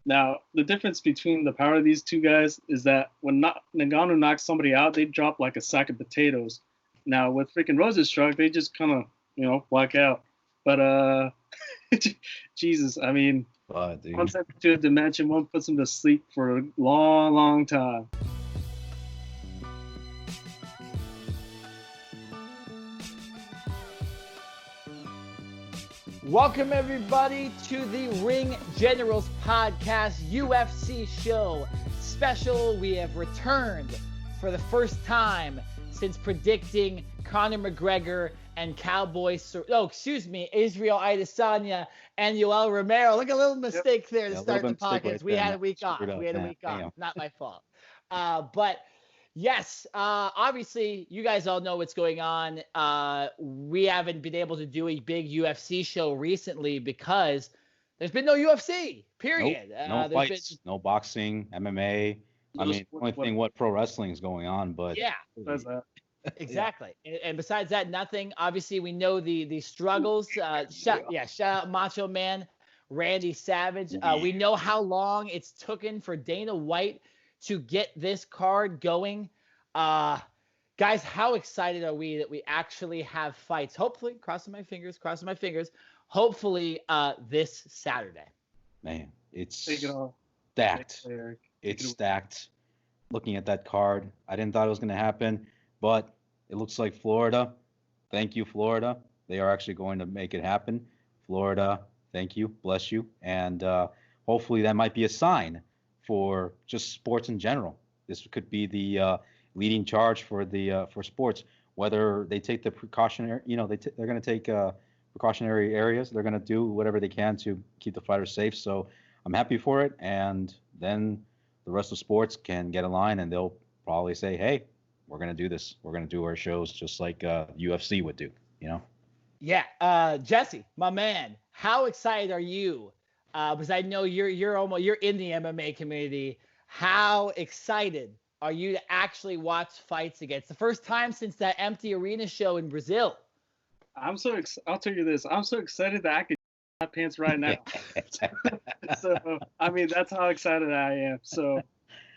Now, the difference between the power of these two guys is that when Ngannou knocks somebody out, they drop like a sack of potatoes. Now, with freaking Rosenstruck, they just kind of, black out. But, Jesus, I mean, one step to a dimension, one puts them to sleep for a long, long time. Welcome, everybody, to the Ring Generals Podcast UFC show special. We have returned for the first time since predicting Conor McGregor and Israel Adesanya and Yoel Romero. Look, a little mistake there to start the podcast. We had a week off. Not my fault. But yes, obviously, you guys all know what's going on. We haven't been able to do a big UFC show recently because there's been no UFC, period. No fights, no boxing, MMA. Only thing, pro wrestling is going on, but... Yeah, exactly. And besides that, nothing. Obviously, we know the struggles. Shout out Macho Man, Randy Savage. We know how long it's taken for Dana White to get this card going. Guys, how excited are we that we actually have fights? Hopefully, crossing my fingers, hopefully this Saturday. Man, it's stacked. It's stacked. Looking at that card, I didn't thought it was going to happen, but it looks like Florida. Thank you, Florida. They are actually going to make it happen. Florida, thank you, bless you. And hopefully that might be a sign for just sports in general. This could be the leading charge for sports. Whether they take the precautionary, they're going to take precautionary areas. They're going to do whatever they can to keep the fighters safe. So I'm happy for it. And then the rest of sports can get in line, and they'll probably say, "Hey, we're going to do this. We're going to do our shows just like UFC would do." Yeah. Jesse, my man, how excited are you? Because I know you're in the MMA community. How excited are you to actually watch fights again? It's the first time since that empty arena show in Brazil. I'll tell you this. I'm so excited that I can my pants right now. So, that's how excited I am. So,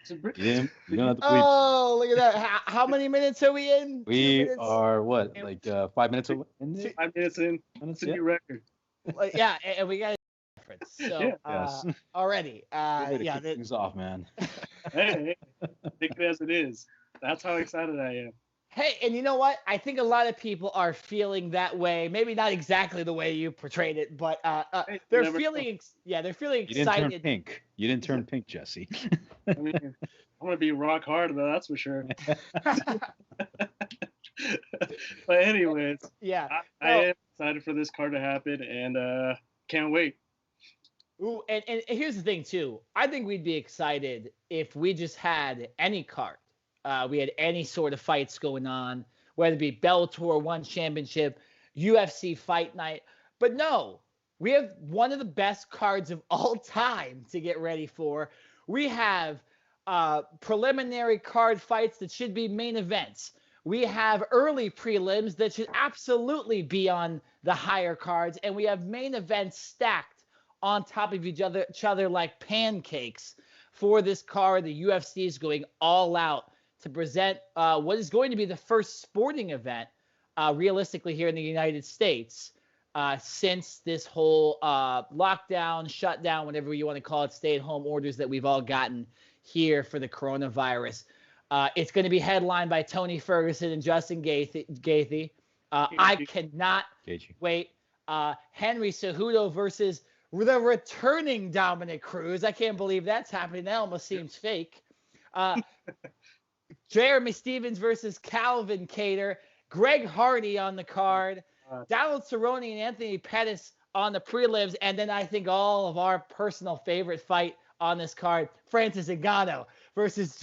you don't have to oh, look at that. How many minutes are we in? We are, 5 minutes away? 5 minutes in. It's a new record. Yeah, and we got so already, things off, man. hey, take it as it is. That's how excited I am. Hey, and you know what? I think a lot of people are feeling that way. Maybe not exactly the way you portrayed it, but they're feeling excited. You didn't turn pink. You didn't turn pink, Jesse. I'm gonna be rock hard though. That's for sure. But anyways, yeah, I am excited for this card to happen, and can't wait. Ooh, and here's the thing too. I think we'd be excited if we just had any card. We had any sort of fights going on, whether it be Bellator One Championship, UFC Fight Night. But no, we have one of the best cards of all time to get ready for. We have preliminary card fights that should be main events. We have early prelims that should absolutely be on the higher cards. And we have main events stacked on top of each other like pancakes for this card. The UFC is going all out to present what is going to be the first sporting event, realistically, here in the United States since this whole lockdown, shutdown, whatever you want to call it, stay-at-home orders that we've all gotten here for the coronavirus. It's going to be headlined by Tony Ferguson and Justin Gaethje. I cannot wait. Henry Cejudo versus the returning Dominick Cruz. I can't believe that's happening. That almost seems fake. Jeremy Stevens versus Calvin Kattar. Greg Hardy on the card. Donald Cerrone and Anthony Pettis on the prelims. And then I think all of our personal favorite fight on this card, Francis Ngannou versus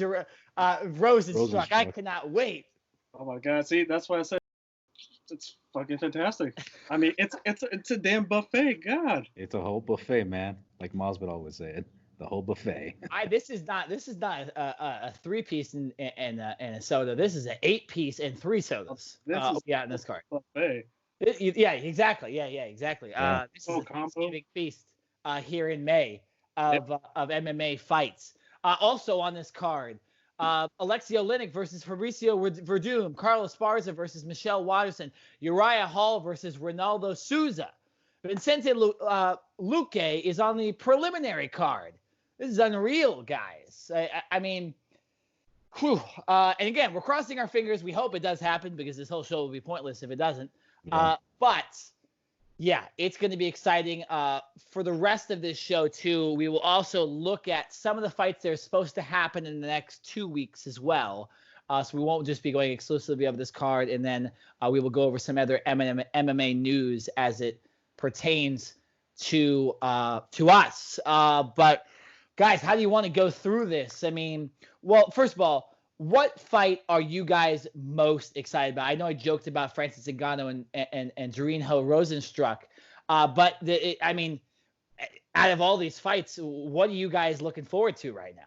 Rosenstruck. I cannot wait. Oh, my God. See, that's why I said it's fucking fantastic. It's a damn buffet. God. It's a whole buffet, man. Like Mosby always said. The whole buffet. This is not a 3-piece and a soda. This is an 8-piece and 3 sodas. In this card. Buffet. Yeah, exactly. Yeah, exactly. Yeah. This is a Thanksgiving feast here in May. of MMA fights. Also on this card, Alexei Oleinik versus Fabricio Verdum, Carlos Esparza versus Michelle Waterson, Uriah Hall versus Ronaldo Souza. Vicente Luque is on the preliminary card. This is unreal, guys. I mean, whew. And again, we're crossing our fingers. We hope it does happen because this whole show will be pointless if it doesn't. Yeah. But yeah, it's going to be exciting. For the rest of this show, too, we will also look at some of the fights that are supposed to happen in the next 2 weeks as well. So we won't just be going exclusively over this card. And then we will go over some other MMA news as it pertains to us. But, guys, how do you want to go through this? I mean, well, first of all, what fight are you guys most excited about? I know I joked about Francis Ngannou and Durinho Rosenstruck, but I mean, out of all these fights, what are you guys looking forward to right now?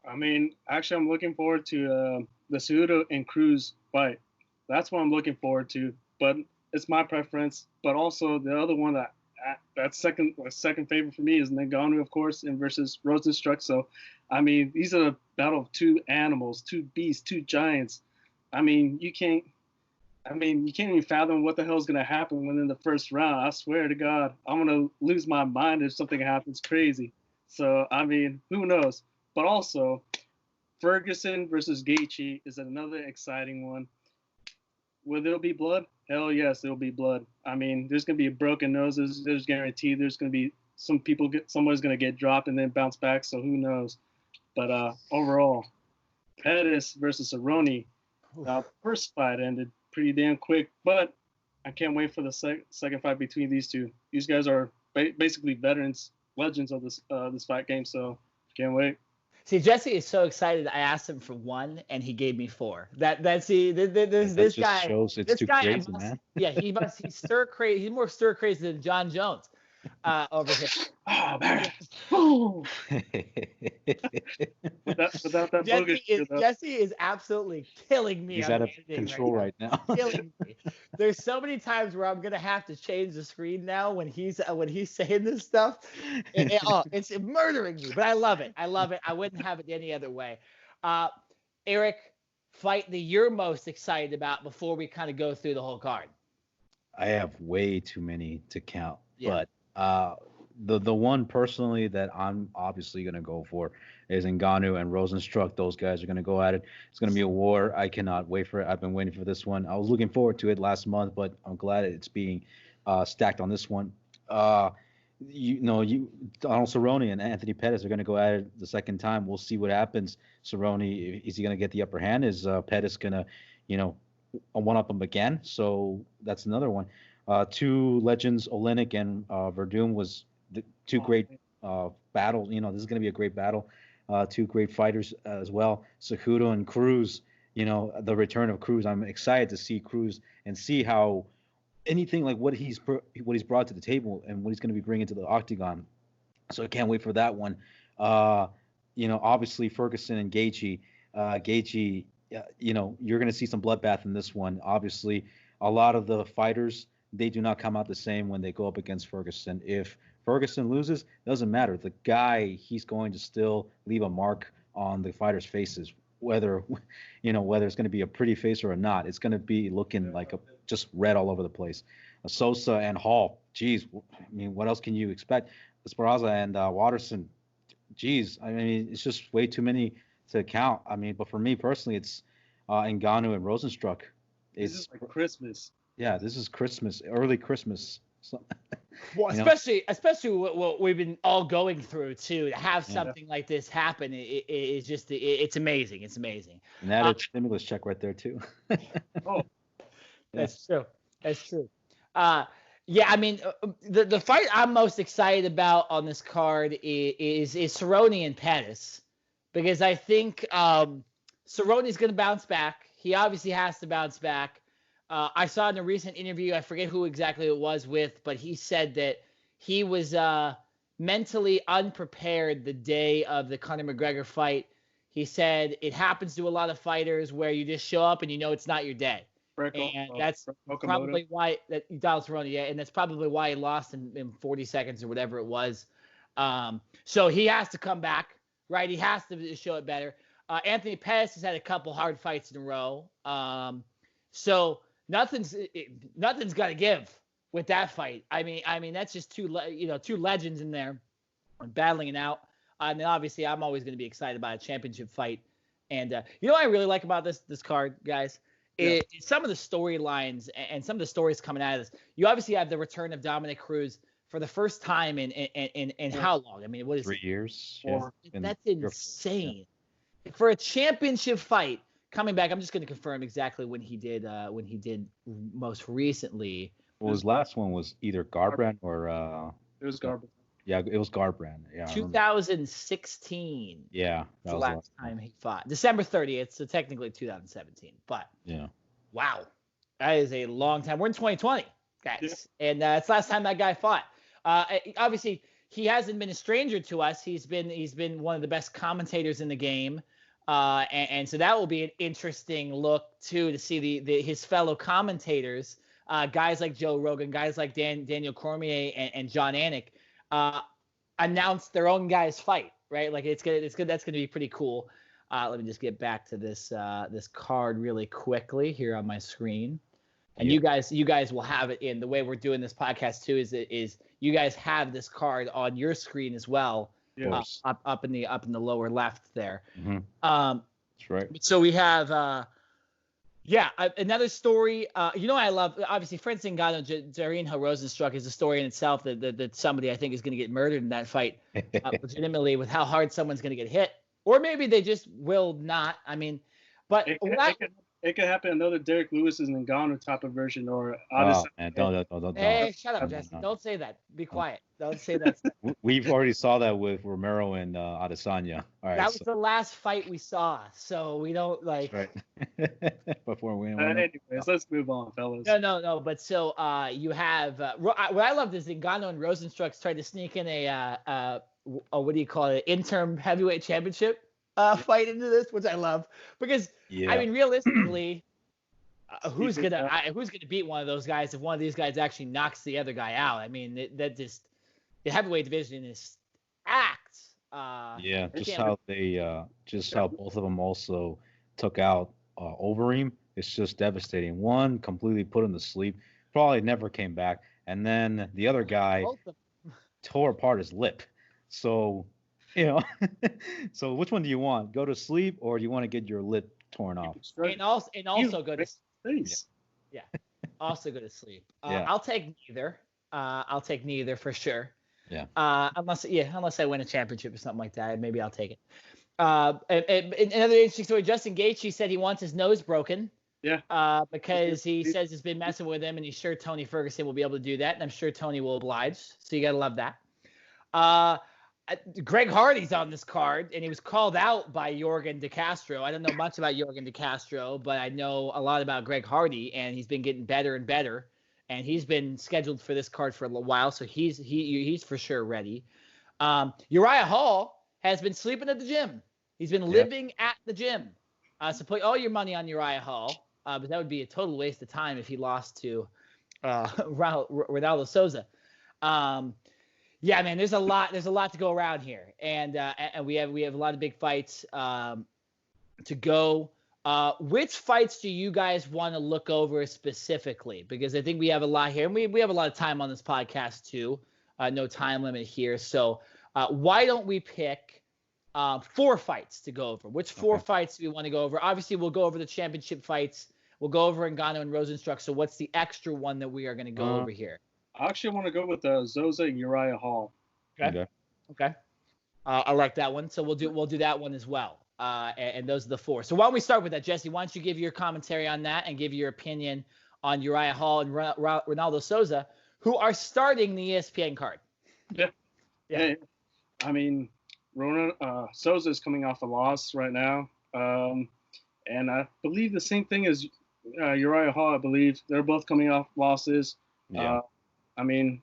I mean, actually, I'm looking forward to the Cejudo and Cruz fight. That's what I'm looking forward to. But it's my preference. But also the other one that's second favorite for me is Ngannou, of course, and versus Rosenstruck. So, I mean, these are a battle of two animals, two beasts, two giants. I mean, you can't even fathom what the hell is going to happen when in the first round. I swear to God, I'm going to lose my mind if something happens crazy. So, I mean, who knows? But also, Ferguson versus Gaethje is another exciting one. Will there be blood? Hell yes, there will be blood. I mean, there's going to be broken noses. There's guaranteed there's going to be someone's going to get dropped and then bounce back. So who knows? But overall, Pettis versus Cerrone. First fight ended pretty damn quick, but I can't wait for the second fight between these two. These guys are basically veterans, legends of this fight game. So can't wait. See, Jesse is so excited. I asked him for 1, and he gave me 4. This guy shows it's too crazy, man. Yeah, he's stir crazy. He's more stir crazy than John Jones over here. Oh man! Jesse is absolutely killing me. He's out of control right now. Killing me. There's so many times where I'm gonna have to change the screen now when he's saying this stuff. It's murdering me, but I love it. I wouldn't have it any other way. Eric, fight that you're most excited about before we kind of go through the whole card. I have way too many to count, but the one personally that I'm obviously going to go for is Ngannou and Rosenstruck. Those guys are going to go at it. It's going to be a war. I cannot wait for it. I've been waiting for this one. I was looking forward to it last month, but I'm glad it's being stacked on this one. Donald Cerrone and Anthony Pettis are going to go at it the second time. We'll see what happens. Cerrone, is he going to get the upper hand? Is Pettis going to, one-up him again? So that's another one. Two legends, Oleinik and Verdum, was the two great battles. This is going to be a great battle. Two great fighters as well. Cejudo and Cruz, the return of Cruz. I'm excited to see Cruz and see how anything like what he's brought to the table and what he's going to be bringing to the octagon. So I can't wait for that one. Obviously Ferguson and Gaethje. Gaethje, you're going to see some bloodbath in this one. Obviously, a lot of the fighters, they do not come out the same when they go up against Ferguson. If Ferguson loses, it doesn't matter. The guy, he's going to still leave a mark on the fighters' faces, whether it's going to be a pretty face or not. It's going to be looking like just red all over the place. Sosa and Hall, geez, I mean, what else can you expect? Esparza and Waterson, geez, I mean, it's just way too many to count. I mean, but for me personally, it's Ngannou and Rosenstruck. This is like Christmas. Yeah, this is Christmas, early Christmas. Well, especially what we've been all going through too. To have something like this happen, it's just it's amazing. It's amazing. And that is stimulus check right there too. Oh, that's true. That's true. I mean, the fight I'm most excited about on this card is Cerrone and Pettis, because I think Cerrone's going to bounce back. He obviously has to bounce back. I saw in a recent interview, I forget who exactly it was with, but he said that he was mentally unprepared the day of the Conor McGregor fight. He said it happens to a lot of fighters where you just show up and it's not your day. That's probably why that Donald Cerrone, and that's probably why he lost in 40 seconds or whatever it was. So he has to come back, right? He has to show it better. Anthony Pettis has had a couple hard fights in a row. So nothing's got to give with that fight. I mean that's just two legends in there battling it out. And then obviously I'm always going to be excited about a championship fight. And you know what I really like about this card, guys? It's some of the storylines and some of the stories coming out of this. You obviously have the return of Dominick Cruz for the first time in how long? I mean, what is 3 years? That's insane. Yeah. For a championship fight coming back, I'm just going to confirm exactly when he did most recently. Well, his last one was either Garbrandt or it was Garbrandt. Yeah, it was Garbrandt. Yeah. 2016. Yeah, that was the last time he fought. December 30th, so technically 2017. But yeah, wow, that is a long time. We're in 2020, guys, and it's the last time that guy fought. Obviously, he hasn't been a stranger to us. He's been one of the best commentators in the game, and so that will be an interesting look too to see his fellow commentators, guys like Joe Rogan, guys like Daniel Cormier and John Anik. Announce their own guys fight, right? Like it's good. That's gonna be pretty cool. Let me just get back to this card really quickly here on my screen, and you guys will have it in the way we're doing this podcast too. Is you guys have this card on your screen as well, up in the lower left there. Mm-hmm. That's right. So we have. Another story. I love, obviously, Francis Ngannou, Jarinho Rozenstruik is a story in itself that somebody I think is going to get murdered in that fight, legitimately, with how hard someone's going to get hit. Or maybe they just will not. I mean, but it could happen another Derek Lewis's Ngannou type of version or don't. Hey, shut up, Jesse. Don't say that. Be quiet. Don't say that. We've already saw that with Romero and Adesanya. All right, that was the last fight we saw, so we don't like. Right. Before we. Anyways, let's move on, fellas. No. But so you have what I loved is Ngannou and Rozenstruik tried to sneak in a what do you call it? Interim heavyweight championship fight into this, which I love because I mean realistically, who's gonna beat one of those guys if one of these guys actually knocks the other guy out? I mean the heavyweight division is stacked. How both of them also took out Overeem. It's just devastating. One completely put him to sleep, probably never came back, and then the other guy tore apart his lip. So, so which one do you want? Go to sleep, or do you want to get your lip torn off? And also go to sleep. Yeah. Also go to sleep. I'll take neither. I'll take neither for sure. Yeah. Unless I win a championship or something like that, maybe I'll take it. Another interesting story. Justin Gaethje said he wants his nose broken. Yeah. Because he says it's been messing with him, and he's sure Tony Ferguson will be able to do that, and I'm sure Tony will oblige. So you gotta love that. Greg Hardy's on this card, and he was called out by Yorgan De Castro. I don't know much about Yorgan De Castro, but I know a lot about Greg Hardy, and he's been getting better and better. And he's been scheduled for this card for a little while, so he's for sure ready. Uriah Hall has been sleeping at the gym. He's been living at the gym. So put all your money on Uriah Hall, but that would be a total waste of time if he lost to Ronaldo Souza. Man, there's a lot to go around here, and we have a lot of big fights to go. Which fights do you guys want to look over specifically? Because I think we have a lot here, and we have a lot of time on this podcast too. No time limit here, so why don't we pick 4 fights to go over? Which 4 fights do we want to go over? Obviously, we'll go over the championship fights. We'll go over Ngannou and Rozenstruik. So what's the extra one that we are going to go over here? I actually want to go with Zoza and Uriah Hall. Okay. I like that one. So we'll do that one as well. And those are the 4. So why don't we start with that, Jesse? Why don't you give your commentary on that and give your opinion on Uriah Hall and Ronaldo Souza, who are starting the ESPN card? Yeah. I mean, Souza is coming off a loss right now, and I believe the same thing as Uriah Hall. I believe they're both coming off losses. Yeah. I mean,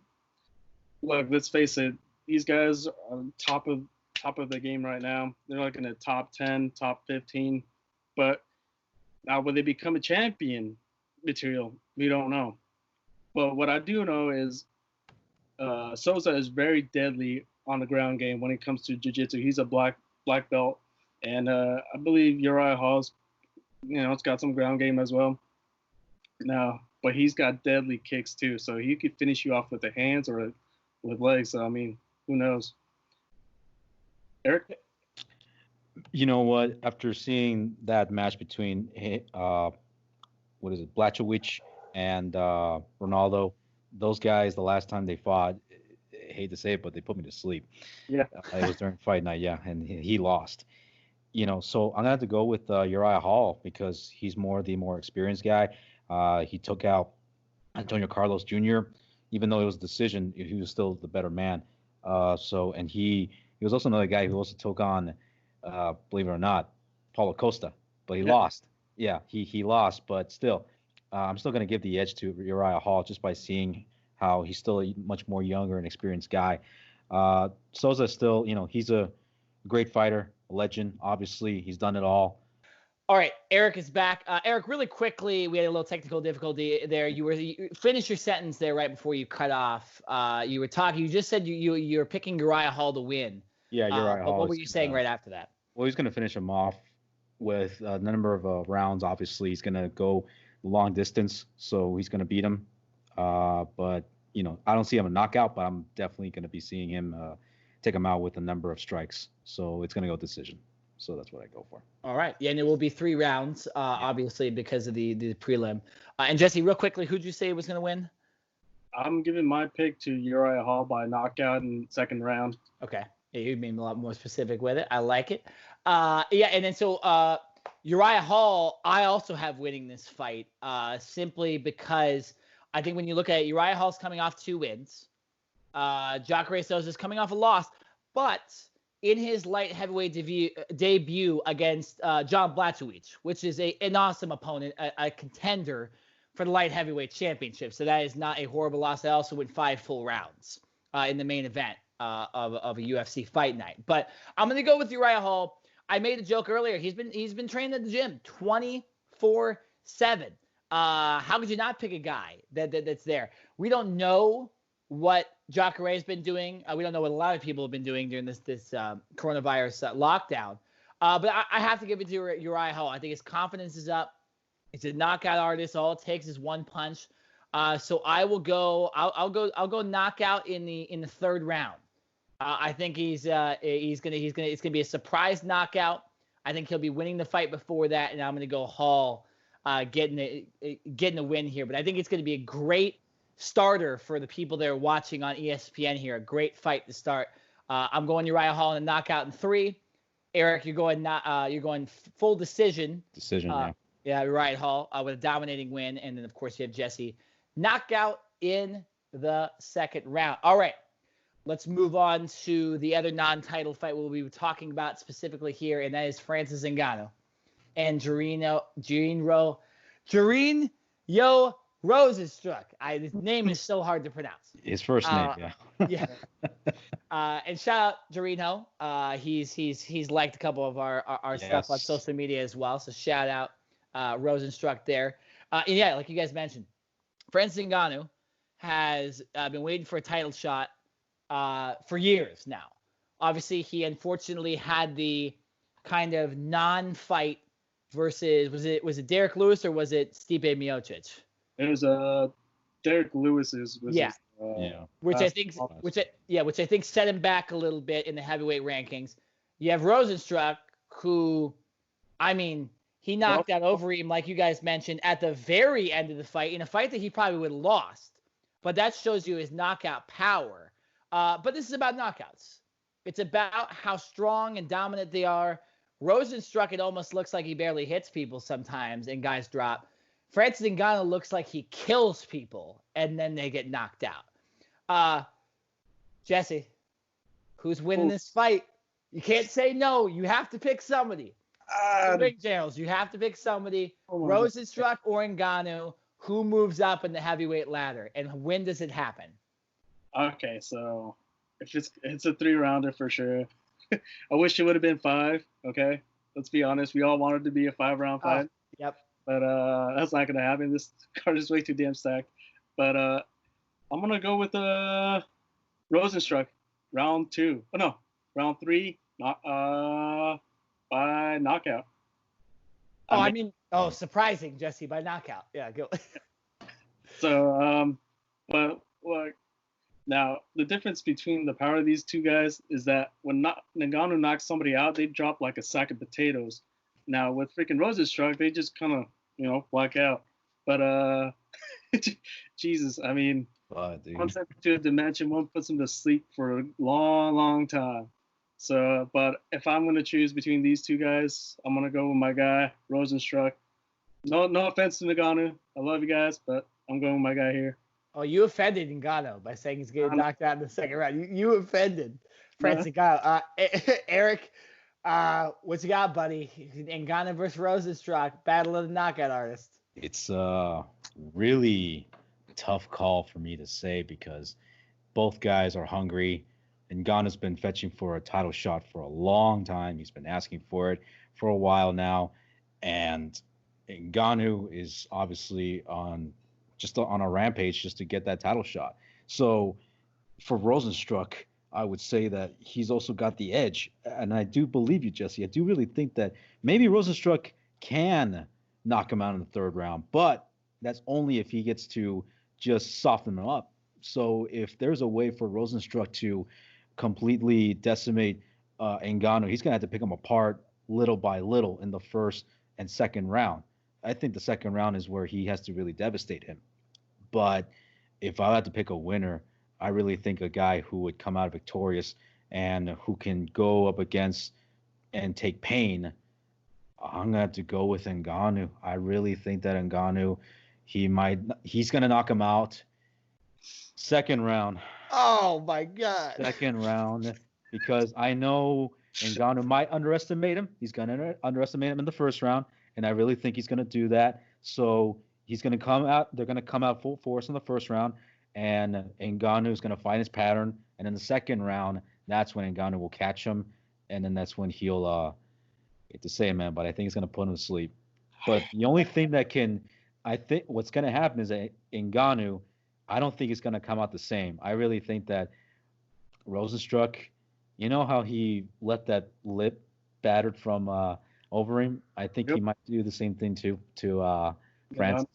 look, let's face it. These guys are top of the game right now. They're like in the top 10, top 15. But now, will they become a champion material? We don't know. But what I do know is Souza is very deadly on the ground game when it comes to jiu-jitsu. He's a black belt, and I believe Uriah Hall's, it's got some ground game as well. Now, but he's got deadly kicks too, so he could finish you off with the hands or with legs. So I mean, who knows? Eric? You know what? After seeing that match between Blachowicz and Ronaldo, those guys, the last time they fought, I hate to say it, but they put me to sleep. Yeah. It was during fight night, yeah, and he lost. So I'm gonna have to go with Uriah Hall because he's the more experienced guy. He took out Antonio Carlos Jr. Even though it was a decision, he was still the better man. And he was also another guy who also took on, believe it or not, Paulo Costa, but he lost. Yeah, he lost, but still, I'm still going to give the edge to Uriah Hall just by seeing how he's still a much more younger and experienced guy. Souza still, he's a great fighter, a legend. Obviously, he's done it all. All right, Eric is back. Eric, really quickly, we had a little technical difficulty there. You finished your sentence there right before you cut off. You were talking. You just said you're picking Uriah Hall to win. Yeah, Uriah Hall. What were you saying right after that? Well, he's going to finish him off with a number of rounds. Obviously, he's going to go long distance, so he's going to beat him. But I don't see him a knockout, but I'm definitely going to be seeing him take him out with a number of strikes. So it's going to go decision. So that's what I go for. All right. Yeah, and it will be 3 rounds, obviously, because of the prelim. And Jesse, real quickly, who'd you say was going to win? I'm giving my pick to Uriah Hall by knockout in second round. Okay. Yeah, you made me a lot more specific with it. I like it. And then so Uriah Hall, I also have winning this fight simply because I think when you look at it, Uriah Hall's coming off 2 wins. Jacare Souza's coming off a loss. But in his light heavyweight debut against John Blachowicz, which is an awesome opponent, a contender for the light heavyweight championship. So that is not a horrible loss. I also went 5 full rounds in the main event of a UFC fight night. But I'm going to go with Uriah Hall. I made a joke earlier. He's been training at the gym 24/7. How could you not pick a guy that's there? We don't know what Jacare has been doing. We don't know what a lot of people have been doing during this coronavirus lockdown. But I have to give it to Uriah Hall. I think his confidence is up. He's a knockout artist. All it takes is one punch. So I will go. I'll go knockout in the 3rd round. I think it's gonna be a surprise knockout. I think he'll be winning the fight before that, and I'm gonna go Hall getting a win here. But I think it's gonna be a great starter for the people that are watching on ESPN here. A great fight to start. I'm going Uriah Hall in a knockout in 3. Eric, you're going full decision. Yeah. Yeah, Uriah Hall with a dominating win, and then of course you have Jesse knockout in the 2nd round. All right, let's move on to the other non-title fight we'll be talking about specifically here, and that is Francis Ngannou and Jarino Rozenstruik. His name is so hard to pronounce. His first name, yeah. And shout out Jarino. He's liked a couple of our stuff on social media as well. So shout out Rozenstruik there. And yeah, like you guys mentioned, Francis Ngannou has been waiting for a title shot for years now. Obviously, he unfortunately had the kind of non-fight versus was it Derek Lewis or was it Stipe Miocic? It was Derek Lewis's. Which I think set him back a little bit in the heavyweight rankings. You have Rozenstruik, who, I mean, he knocked out Overeem, like you guys mentioned, at the very end of the fight, in a fight that he probably would have lost. But that shows you his knockout power. But this is about knockouts. It's about how strong and dominant they are. Rozenstruik, it almost looks like he barely hits people sometimes, and guys drop. Francis Ngannou looks like he kills people, and then they get knocked out. Jesse, who's winning this fight? You can't say no. You have to pick somebody. Ring generals, you have to pick somebody. Rozenstruik or Ngannou. Who moves up in the heavyweight ladder, and when does it happen? Okay, so if it's a 3-rounder for sure. I wish it would have been 5. Okay, let's be honest. We all wanted to be a 5-round fight. Yep. But that's not gonna happen. This card is way too damn stacked. But I'm gonna go with Rozenstruik. round 2. Oh no, round 3. By knockout. Surprising, Jesse, by knockout. Yeah, go. So, but like now the difference between the power of these two guys is that when Ngannou knocks somebody out, they drop like a sack of potatoes. Now with freaking Rosenstruck, they just kind of black out. But Jesus, I mean, one sent to a dimension, one puts him to sleep for a long, long time. So, but if I'm gonna choose between these two guys, I'm gonna go with my guy Rosenstruck. No offense to Ngannou, I love you guys, but I'm going with my guy here. Oh, you offended Ngannou by saying he's getting knocked out in the second round. You offended Francis Ngannou. Eric, what you got, buddy? Ngannou versus Rosenstruck, battle of the knockout artists. It's a really tough call for me to say because both guys are hungry. Ngannou's been fetching for a title shot for a long time. He's been asking for it for a while now. And Ngannou is obviously on a rampage just to get that title shot. So for Rosenstruck, I would say that he's also got the edge. And I do believe you, Jesse. I do really think that maybe Rosenstruck can knock him out in the third round, but that's only if he gets to just soften him up. So if there's a way for Rosenstruck to completely decimate Ngannou, he's going to have to pick him apart little by little in the first and second round. I think the second round is where he has to really devastate him. But if I had to pick a winner, I really think a guy who would come out victorious and who can go up against and take pain, I'm going to have to go with Ngannou. I really think that Ngannou, he's going to knock him out. Second round. Oh, my God. Second round, because I know Ngannou might underestimate him. He's going to underestimate him in the first round, and I really think he's going to do that. So he's going to come out. They're going to come out full force in the first round, and Ngannou is going to find his pattern. And in the second round, that's when Ngannou will catch him, and then that's when he'll I hate to say it, man, but I think he's going to put him to sleep. But the only thing I think what's going to happen is that Ngannou, I don't think it's going to come out the same. I really think that Rosenstruck, you know how he let that lip battered from over him? I think he might do the same thing to Francis.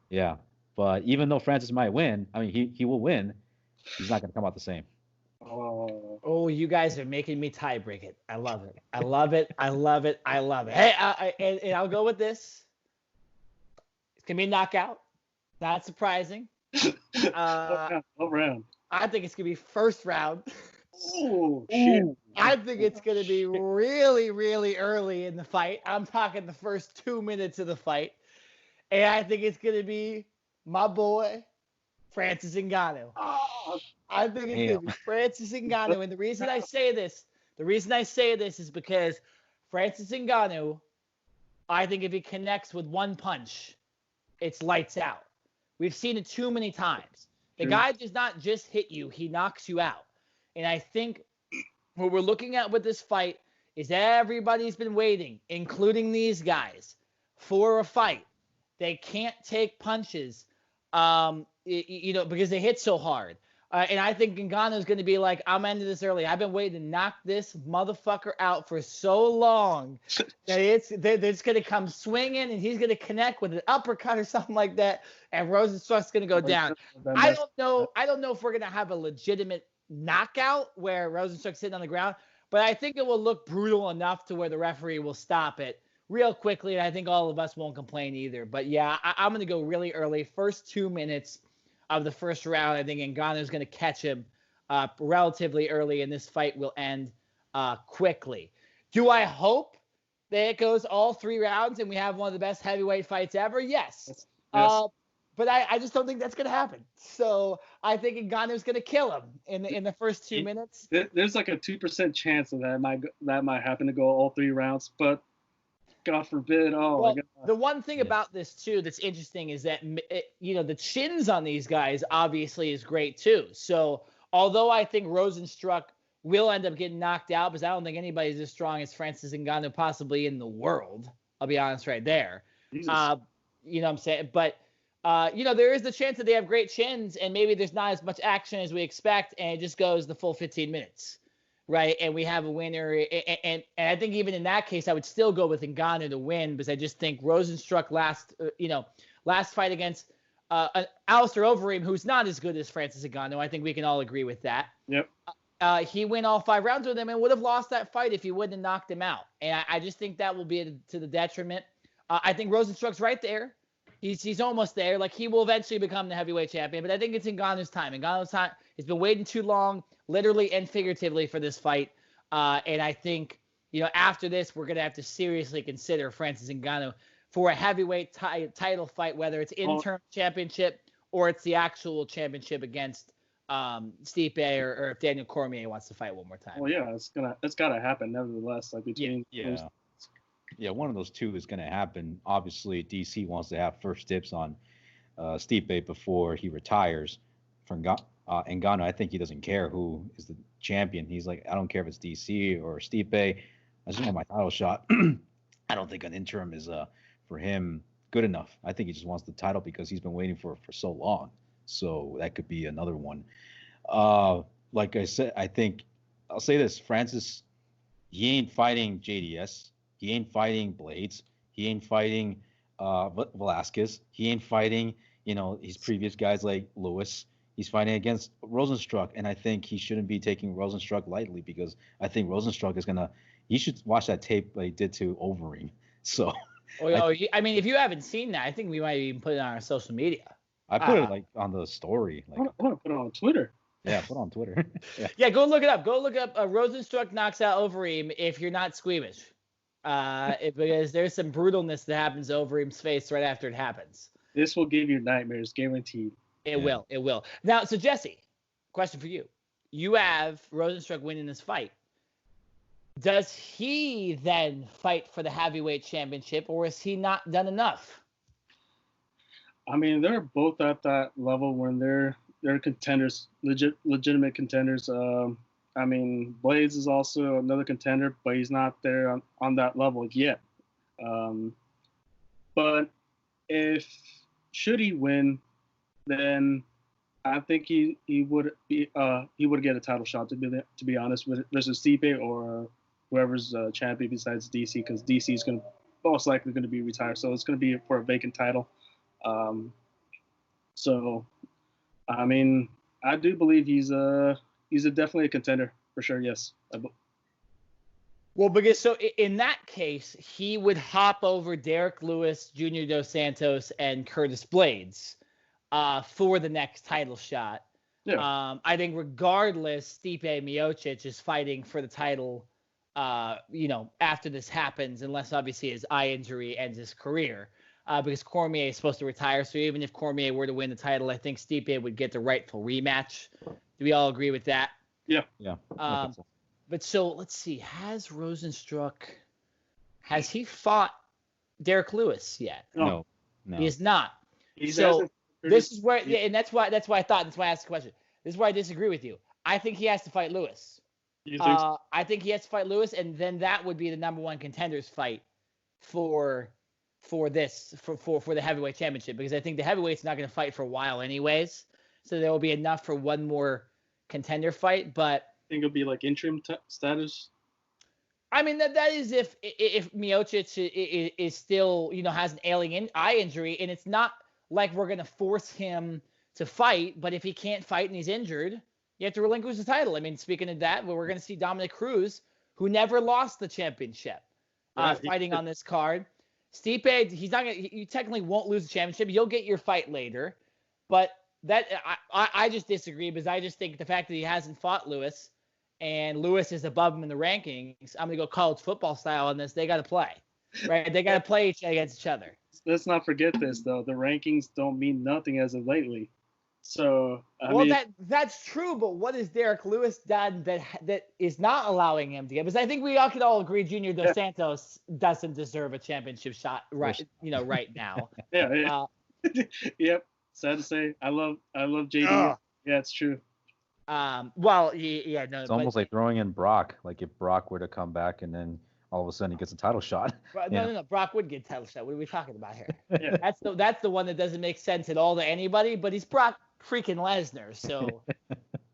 Yeah. But even though Francis might win, I mean, he will win. He's not going to come out the same. Oh, you guys are making me tie break it. I love it. I love it. I love it. I love it. Hey, and I'll go with this. It's going to be a knockout. Not surprising. What round? I think it's going to be first round. Oh, shit. I think it's going to be really, really early in the fight. I'm talking the first 2 minutes of the fight. And I think it's going to be my boy, Francis Ngannou. I think it's going to be Francis Ngannou. And the reason I say this is because Francis Ngannou, I think if he connects with one punch, it's lights out. We've seen it too many times. The guy does not just hit you, he knocks you out. And I think what we're looking at with this fight is everybody's been waiting, including these guys, for a fight. They can't take punches, because they hit so hard. And I think Ngannou is going to be like, I'm ending this early. I've been waiting to knock this motherfucker out for so long that they're just going to come swinging, and he's going to connect with an uppercut or something like that, and Rosenstruck's going to go down. I don't know if we're going to have a legitimate knockout where Rosenstruck's sitting on the ground, but I think it will look brutal enough to where the referee will stop it real quickly, and I think all of us won't complain either. But yeah, I'm going to go really early. First 2 minutes of the first round, I think Ngannou is going to catch him relatively early, and this fight will end quickly. Do I hope that it goes all 3 rounds and we have one of the best heavyweight fights ever? Yes. But I just don't think that's going to happen. So I think Ngannou's going to kill him in the first 2 minutes. There's like a 2% chance of that might happen to go all 3 rounds, but God forbid. My God. The one thing about this too that's interesting is that the chins on these guys obviously is great too. So although I think Rosenstruck will end up getting knocked out, because I don't think anybody's as strong as Francis Ngannou possibly in the world. I'll be honest right there. You know what I'm saying? But there is the chance that they have great chins and maybe there's not as much action as we expect and it just goes the full 15 minutes, right? And we have a winner. And I think even in that case, I would still go with Ngannou to win because I just think Rosenstruck last fight against Alistair Overeem, who's not as good as Francis Ngannou. I think we can all agree with that. Yep. He went all 5 rounds with him and would have lost that fight if he wouldn't have knocked him out. And I just think that will be to the detriment. I think Rosenstruck's right there. He's almost there. Like, he will eventually become the heavyweight champion, but I think it's Ngannou's time. Ngannou's time. He's been waiting too long, literally and figuratively, for this fight. And I think, after this, we're going to have to seriously consider Francis Ngannou for a heavyweight title fight, whether it's interim championship or it's the actual championship against Stipe or if Daniel Cormier wants to fight one more time. Well, yeah, it's gotta happen nevertheless. Like between Yeah, one of those two is going to happen. Obviously, DC wants to have first dibs on Stipe before he retires. For Ngannou, I think he doesn't care who is the champion. He's like, I don't care if it's DC or Stipe. I just want my title shot. I don't think an interim is for him good enough. I think he just wants the title because he's been waiting for so long. So that could be another one. Like I said, I think I'll say this: Francis, he ain't fighting JDS. He ain't fighting Blades. He ain't fighting Velasquez. He ain't fighting, his previous guys like Lewis. He's fighting against Rosenstruck, and I think he shouldn't be taking Rosenstruck lightly because I think Rosenstruck is you should watch that tape that he did to Overeem. So. I mean, if you haven't seen that, I think we might even put it on our social media. I put it on the story. I want to put it on Twitter. Yeah, put it on Twitter. Yeah, go look it up. Go look up Rosenstruck knocks out Overeem if you're not squeamish. Because there's some brutalness that happens to Overeem's face right after it happens. This will give you nightmares, guaranteed. It will. Now, so Jesse, question for you. You have Rosenstruck winning this fight. Does he then fight for the heavyweight championship, or is he not done enough? I mean, they're both at that level when they're contenders, legitimate contenders. I mean, Blades is also another contender, but he's not there on that level yet. But should he win, then I think he would get a title shot to be honest versus Stipe or whoever's champion besides DC, because DC is most likely going to be retired, so it's going to be for a vacant title. So, I mean, I do believe he's definitely a contender for sure. Yes. Well, because so in that case, he would hop over Derek Lewis, Junior Dos Santos, and Curtis Blades for the next title shot. Yeah. I think regardless, Stipe Miocic is fighting for the title, after this happens, unless obviously his eye injury ends his career. Because Cormier is supposed to retire. So even if Cormier were to win the title, I think Stipe would get the rightful rematch. Do we all agree with that? Yeah. Yeah. But so let's see. Has he fought Derek Lewis yet? No. He is not. This is where, and that's why I asked the question. This is where I disagree with you. I think he has to fight Lewis. You think so? I think he has to fight Lewis, and then that would be the number one contenders fight for the heavyweight championship, because I think the heavyweight's not going to fight for a while anyways. So there will be enough for one more contender fight, but I think it'll be like interim status. I mean, that is if Miocic is still, has an ailing eye injury, and it's not like we're going to force him to fight, but if he can't fight and he's injured, you have to relinquish the title. I mean, speaking of that, we're going to see Dominick Cruz, who never lost the championship, fighting on this card. Stipe, you technically won't lose the championship. You'll get your fight later, but I just disagree, because I just think the fact that he hasn't fought Lewis and Lewis is above him in the rankings, I'm going to go college football style on this. They got to play, right? They got to play against each other. Let's not forget this, though. The rankings don't mean nothing as of lately. So, that's true, but what has Derek Lewis done that is not allowing him to get? Because I think we all could all agree Junior Dos Santos doesn't deserve a championship shot right now. Yeah. Yep. Sad to say, I love JD. Yeah, it's true. It's almost like throwing in Brock. Like if Brock were to come back and then all of a sudden he gets a title shot. No. Brock would get a title shot. What are we talking about here? Yeah. That's the one that doesn't make sense at all to anybody. But he's Brock freaking Lesnar, so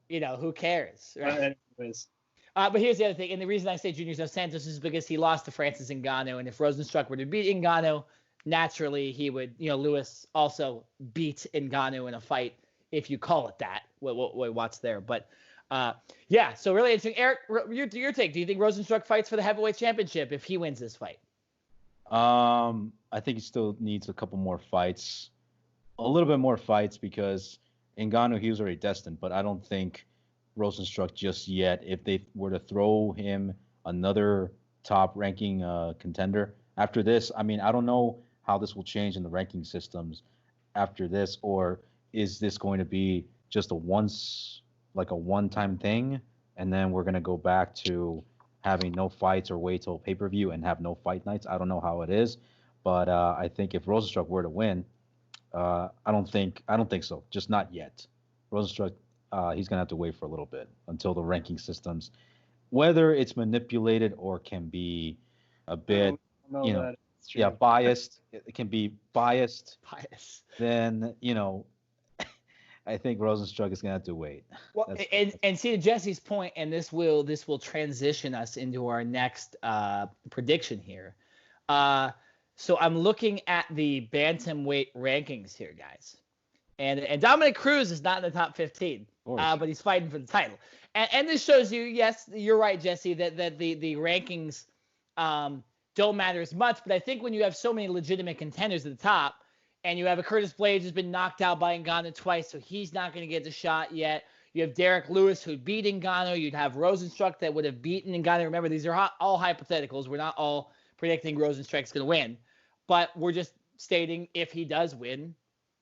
who cares, right? Anyways. But here's the other thing, and the reason I say Junior Dos Santos is because he lost to Francis Ngannou, and if Rosenstruck were to beat Ngannou, naturally he would, Lewis also beat Ngannou in a fight, if you call it that. What's there? But so really interesting. Eric, your take. Do you think Rosenstruck fights for the heavyweight championship if he wins this fight? I think he still needs a couple more fights, a little bit more fights, because Ngannou, he was already destined, but I don't think Rosenstruck just yet. If they were to throw him another top ranking contender after this, I mean, I don't know how this will change in the ranking systems after this, or is this going to be just a one-time thing, and then we're going to go back to having no fights or wait till pay-per-view and have no fight nights? I don't know how it is, but I think if Rosenstruck were to win, I don't think so. Just not yet. Rosenstruck, he's gonna have to wait for a little bit until the ranking systems, whether it's manipulated or can be a bit, biased. It can be biased. Then I think Rosenstruck is gonna have to wait. Well, and see, to Jesse's point, and this will transition us into our next prediction here. So I'm looking at the bantamweight rankings here, guys, and Dominick Cruz is not in the top 15, but he's fighting for the title. And this shows you, yes, you're right, Jesse, that the rankings don't matter as much. But I think when you have so many legitimate contenders at the top, and you have a Curtis Blades who's been knocked out by Ngannou twice, so he's not going to get the shot yet. You have Derek Lewis who beat Ngannou. You'd have Rosenstruck that would have beaten Ngannou. Remember, these are all hypotheticals. We're not all predicting Rosenstruck's going to win, but we're just stating if he does win,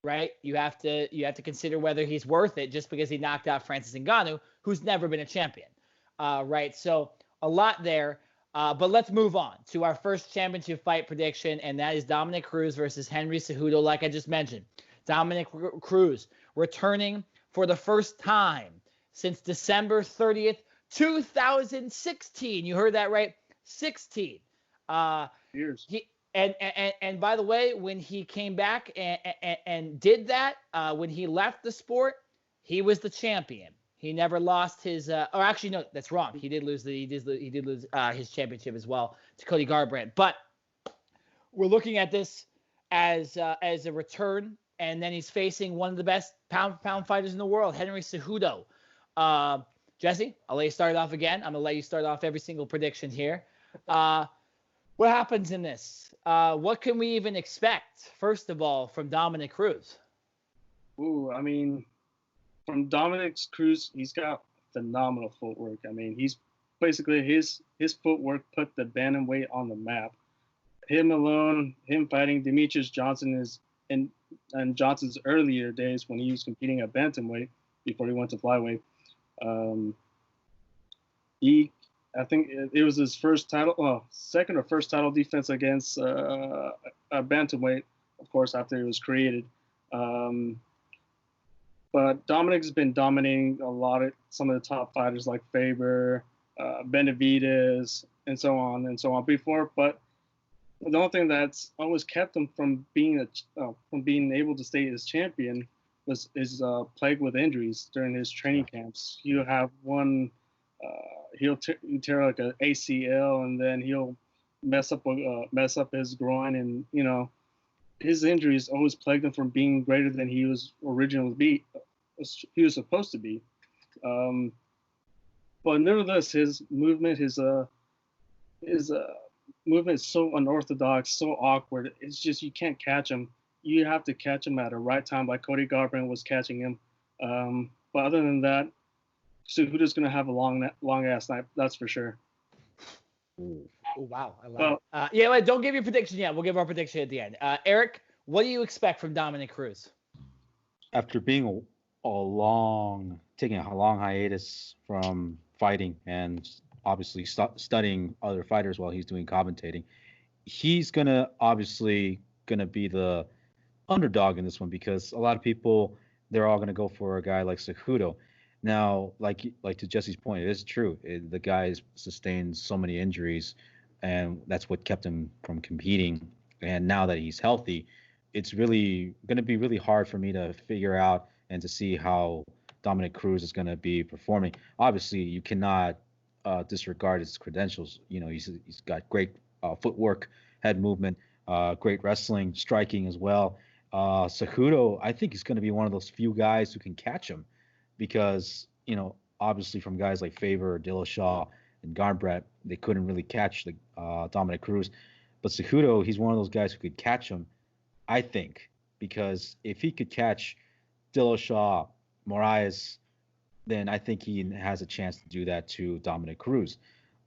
right? You have to consider whether he's worth it just because he knocked out Francis Ngannou, who's never been a champion, right? So a lot there. But let's move on to our first championship fight prediction, and that is Dominick Cruz versus Henry Cejudo. Like I just mentioned, Dominick Cruz returning for the first time since December 30th, 2016. You heard that right, 16. Years. And by the way, when he came back and did that, when he left the sport, he was the champion. He never lost his. Or actually, no, that's wrong. He did lose his championship as well to Cody Garbrandt. But we're looking at this as a return, and then he's facing one of the best pound for pound fighters in the world, Henry Cejudo. Jesse, I'll let you start off again. I'm gonna let you start off every single prediction here. What happens in this? What can we even expect, first of all, from Dominick Cruz? Ooh, I mean, from Dominick Cruz, he's got phenomenal footwork. I mean, he's basically his footwork put the bantamweight on the map. Him alone, him fighting Demetrius Johnson is in Johnson's earlier days when he was competing at bantamweight before he went to flyweight. I think it was his second or first title defense against a bantamweight, of course, after he was created. But Dominick's been dominating some of the top fighters like Faber, Benavidez, and so on before. But the only thing that's always kept him from being able to stay as champion was his plague with injuries during his training camps. He'll have one, he'll tear like an ACL, and then he'll mess up his groin, and his injuries always plagued him from being greater than he was supposed to be. But nevertheless, his movement is so unorthodox, so awkward. It's just you can't catch him. You have to catch him at the right time, like Cody Garbrandt was catching him. But other than that, Cejudo's gonna have a long ass night. That's for sure. Oh, wow. I love it. Don't give your prediction yet. We'll give our prediction at the end. Eric, what do you expect from Dominick Cruz? After being taking a long hiatus from fighting and obviously studying other fighters while he's doing commentating, he's obviously gonna be the underdog in this one, because a lot of people, they're all gonna go for a guy like Cejudo. Now, like to Jesse's point, it is true. The guy's sustained so many injuries, and that's what kept him from competing. And now that he's healthy, it's really going to be really hard for me to figure out and to see how Dominick Cruz is going to be performing. Obviously, you cannot disregard his credentials. You know, he's got great footwork, head movement, great wrestling, striking as well. Cejudo, I think he's going to be one of those few guys who can catch him, because obviously from guys like Faber, Dillashaw, and Garbrandt, they couldn't really catch the Dominick Cruz. But Cejudo, he's one of those guys who could catch him, I think, because if he could catch Dillashaw, Moraes, then I think he has a chance to do that to Dominick Cruz.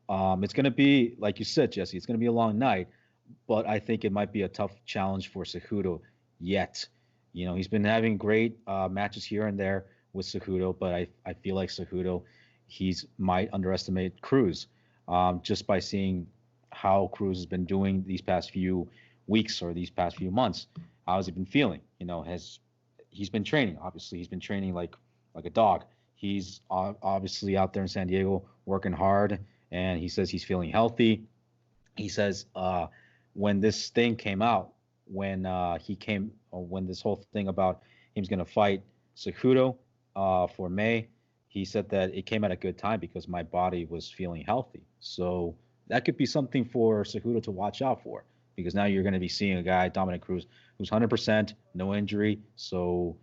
It's going to be, like you said, Jesse, it's going to be a long night, but I think it might be a tough challenge for Cejudo yet. He's been having great matches here and there with Cejudo, but I feel like Cejudo, might underestimate Cruz just by seeing how Cruz has been doing these past few weeks or these past few months. How has he been feeling? He's been training. Obviously, he's been training like a dog. He's obviously out there in San Diego working hard, and he says he's feeling healthy. He says when this thing came out, when this whole thing about him's going to fight Cejudo for May, he said that it came at a good time because my body was feeling healthy. So that could be something for Cejudo to watch out for, because now you're going to be seeing a guy, Dominick Cruz, who's 100%, no injury. So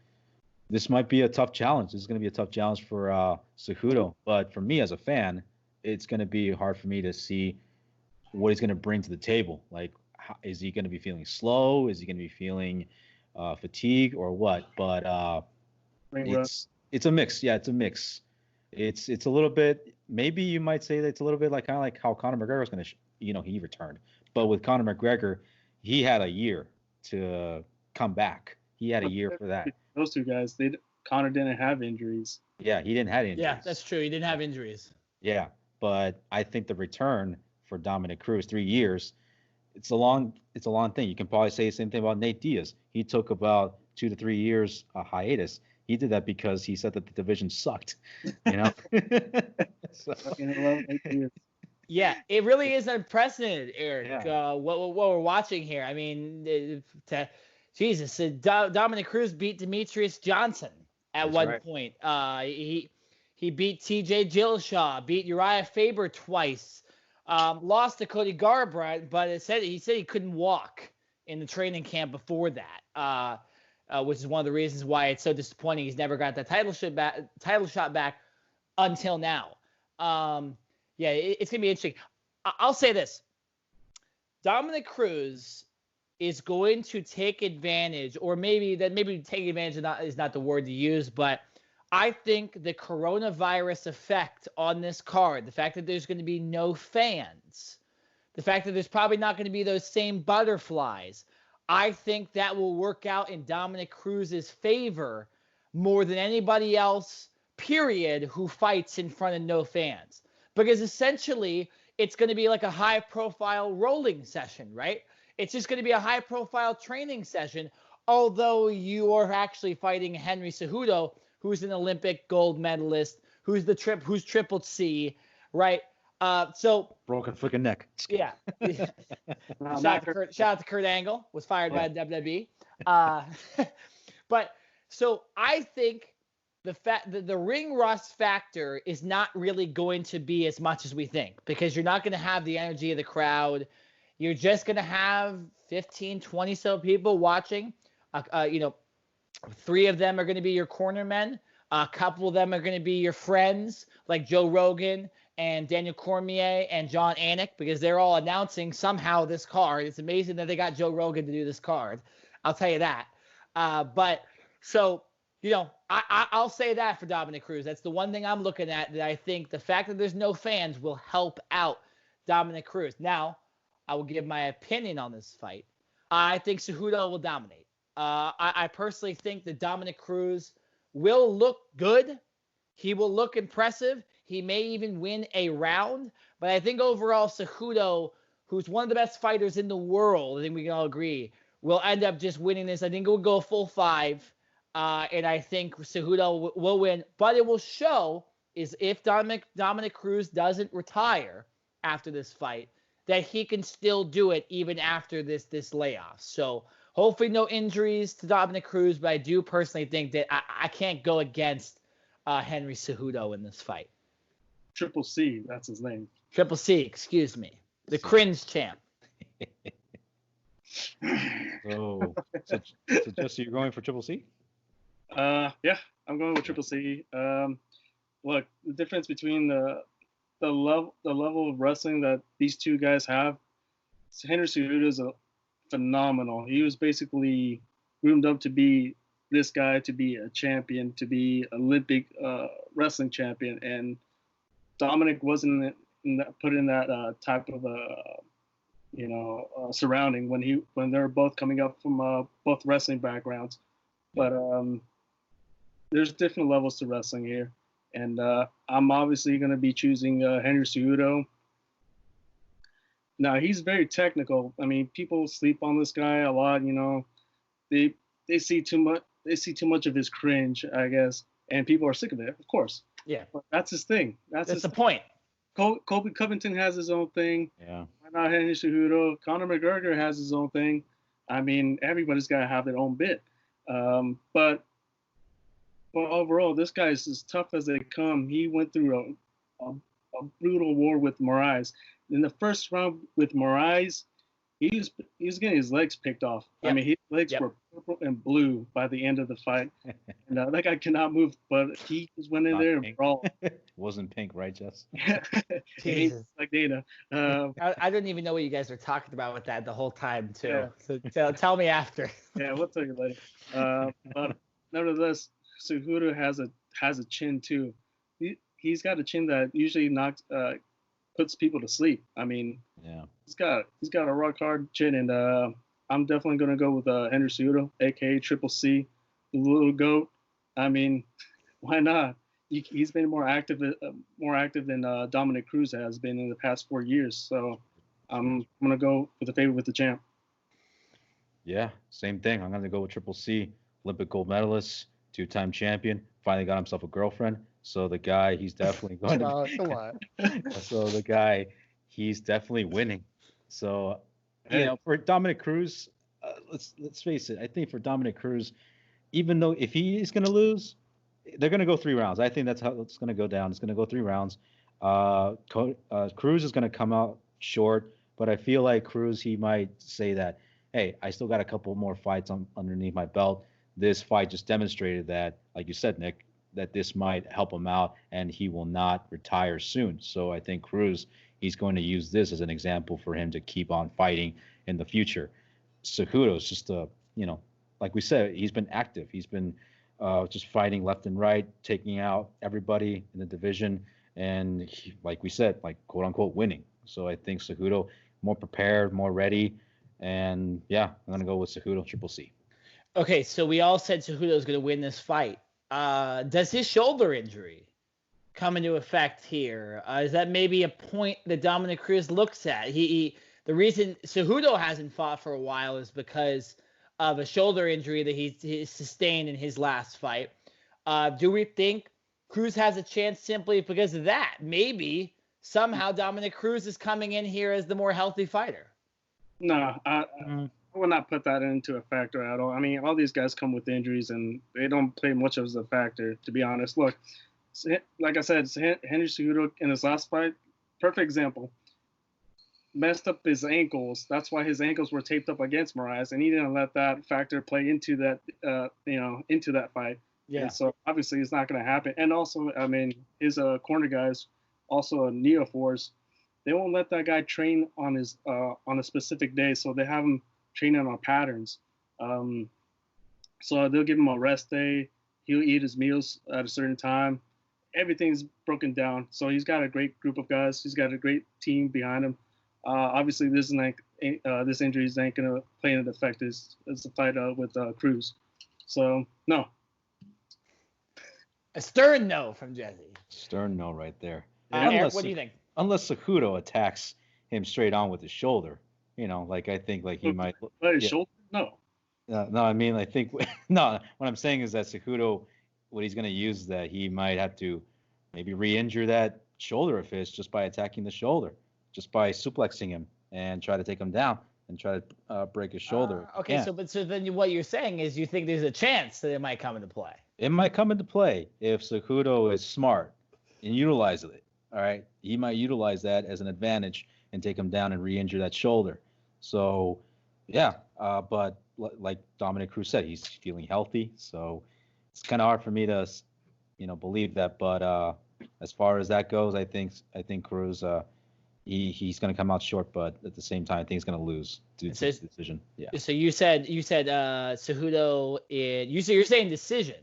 this might be a tough challenge. This is going to be a tough challenge for Cejudo. But for me as a fan, it's going to be hard for me to see what he's going to bring to the table. Like, is he going to be feeling slow? Is he going to be feeling fatigue or what? But it's a mix. Yeah, it's a mix. It's a little bit. Maybe you might say that it's a little bit like kind of like how Conor McGregor was going to, he returned. But with Conor McGregor, he had a year to come back. He had a year for that. Those two guys, Conor didn't have injuries. Yeah, he didn't have injuries. Yeah, that's true. He didn't have injuries. Yeah, but I think the return for Dominick Cruz, 3 years, it's a long thing. You can probably say the same thing about Nate Diaz. He took about 2 to 3 years hiatus. He did that because he said that the division sucked. So. Yeah, it really is unprecedented, Eric. Yeah. What we're watching here. I mean, Jesus, Dominick Cruz beat Demetrius Johnson at one point. He beat T.J. Dillashaw, beat Uriah Faber twice, lost to Cody Garbrandt, but he said he couldn't walk in the training camp before that, which is one of the reasons why it's so disappointing. He's never got that title shot back until now. Yeah, it's going to be interesting. I'll say this. Dominick Cruz is going to take advantage, or maybe take advantage is not the word to use, but I think the coronavirus effect on this card, the fact that there's going to be no fans, the fact that there's probably not going to be those same butterflies, I think that will work out in Dominick Cruz's favor more than anybody else, period, who fights in front of no fans. Because essentially, it's going to be like a high-profile rolling session, right? It's just going to be a high-profile training session, although you are actually fighting Henry Cejudo, who's an Olympic gold medalist, who's triple C, right? So broken freaking neck. Yeah. Shout out to Kurt Angle, was fired by the WWE. But so I think the fact that the ring rust factor is not really going to be as much as we think, because you're not going to have the energy of the crowd. You're just going to have 15, 20 so people watching. 3 of them are going to be your cornermen. A couple of them are going to be your friends, like Joe Rogan and Daniel Cormier and John Anik, because they're all announcing somehow this card. It's amazing that they got Joe Rogan to do this card. I'll tell you that. I'll say that for Dominick Cruz. That's the one thing I'm looking at, that I think the fact that there's no fans will help out Dominick Cruz. Now, I will give my opinion on this fight. I think Cejudo will dominate. I personally think that Dominick Cruz will look good. He will look impressive. He may even win a round. But I think overall Cejudo, who's one of the best fighters in the world, I think we can all agree, will end up just winning this. I think it will go full 5. And I think Cejudo will win. But it will show is if Dominick Cruz doesn't retire after this fight, that he can still do it even after this layoff. So hopefully no injuries to Dominick Cruz, but I do personally think that I can't go against Henry Cejudo in this fight. Triple C, that's his name. Triple C, excuse me. The cringe champ. So Jesse, you're going for Triple C? Yeah, I'm going with Triple C. Look, the difference between the level of wrestling that these two guys have, Henry Cejudo is phenomenal. He was basically groomed up to be this guy, to be a champion, to be Olympic wrestling champion, and Dominick wasn't put in that type of surrounding when they're both coming up from both wrestling backgrounds. But there's different levels to wrestling here, and I'm obviously going to be choosing Henry Cejudo. Now, he's very technical. I mean, people sleep on this guy a lot. They see too much. They see too much of his cringe, I guess, and people are sick of it. Of course. Yeah. But that's his thing. That's the point. Colby Covington has his own thing. Yeah. Why not Henry Cejudo? Conor McGregor has his own thing. I mean, everybody's got to have their own bit. But overall, this guy is as tough as they come. He went through a brutal war with Moraes. In the first round with Moraes, he was getting his legs picked off. Yep. I mean, his legs were purple and blue by the end of the fight. And that guy cannot move, but he just went in there and brawled. Wasn't pink, right, Jess? Jesus. Like Dana. I don't even know what you guys are talking about with that the whole time, too. Yeah. So tell me after. Yeah, we'll tell you later. But nevertheless, Cejudo has a chin, too. He's got a chin that usually puts people to sleep. I mean, yeah, he's got a rock hard chin, and I'm definitely gonna go with Henry Cejudo, aka Triple C, the little goat. I mean, why not? He's been more active than Dominick Cruz has been in the past 4 years. So I'm gonna go with the favorite with the champ. Yeah, same thing. I'm gonna go with Triple C, Olympic gold medalist, 2-time champion. Finally got himself a girlfriend. So the guy, he's definitely going to. Come on. So the guy, he's definitely winning. So, for Dominick Cruz, let's face it. I think for Dominick Cruz, even though if he is going to lose, they're going to go 3 rounds. I think that's how it's going to go down. It's going to go 3 rounds. Cruz is going to come out short, but I feel like Cruz, he might say that, hey, I still got a couple more fights underneath my belt. This fight just demonstrated that, like you said, Nick, that this might help him out and he will not retire soon. So I think Cruz, he's going to use this as an example for him to keep on fighting in the future. Cejudo is just like we said, he's been active. He's been just fighting left and right, taking out everybody in the division. And like we said, like quote unquote winning. So I think Cejudo more prepared, more ready. And yeah, I'm going to go with Cejudo Triple C. Okay, so we all said Cejudo is going to win this fight. Does his shoulder injury come into effect here? Is that maybe a point that Dominick Cruz looks at? The reason Cejudo hasn't fought for a while is because of a shoulder injury that he sustained in his last fight. Do we think Cruz has a chance simply because of that? Maybe somehow Dominick Cruz is coming in here as the more healthy fighter. No, I would not put that into a factor at all. I mean, all these guys come with injuries, and they don't play much of a factor, to be honest. Look, like I said, Henry Cejudo in his last fight, perfect example, messed up his ankles. That's why his ankles were taped up against Moraes, and he didn't let that factor play into that, into that fight. Yeah. And so obviously it's not going to happen. And also, I mean, his corner guys, also a Neoforce, they won't let that guy train on his on a specific day, so they have him training on patterns. So they'll give him a rest day. He'll eat his meals at a certain time. Everything's broken down. So he's got a great group of guys. He's got a great team behind him. Obviously, this injury ain't going to play an effect as the fight with Cruz. So, no. A stern no from Jesse. Stern no right there. Eric, what do you think? Unless Cejudo attacks him straight on with his shoulder. I think he might. His shoulder? No. No, I mean, I think no. What I'm saying is that Cejudo, what he's going to use is that he might have to maybe re-injure that shoulder of his just by attacking the shoulder, just by suplexing him and try to take him down and try to break his shoulder. Okay, so then what you're saying is you think there's a chance that it might come into play. It might come into play if Cejudo is smart and utilizes it. All right, he might utilize that as an advantage and take him down and re-injure that shoulder. So, yeah, but like Dominick Cruz said, he's feeling healthy, so it's kind of hard for me to, believe that. But as far as that goes, I think Cruz, he's going to come out short, but at the same time, I think he's going to lose due to this decision. Yeah. So you said Cejudo you're saying decision.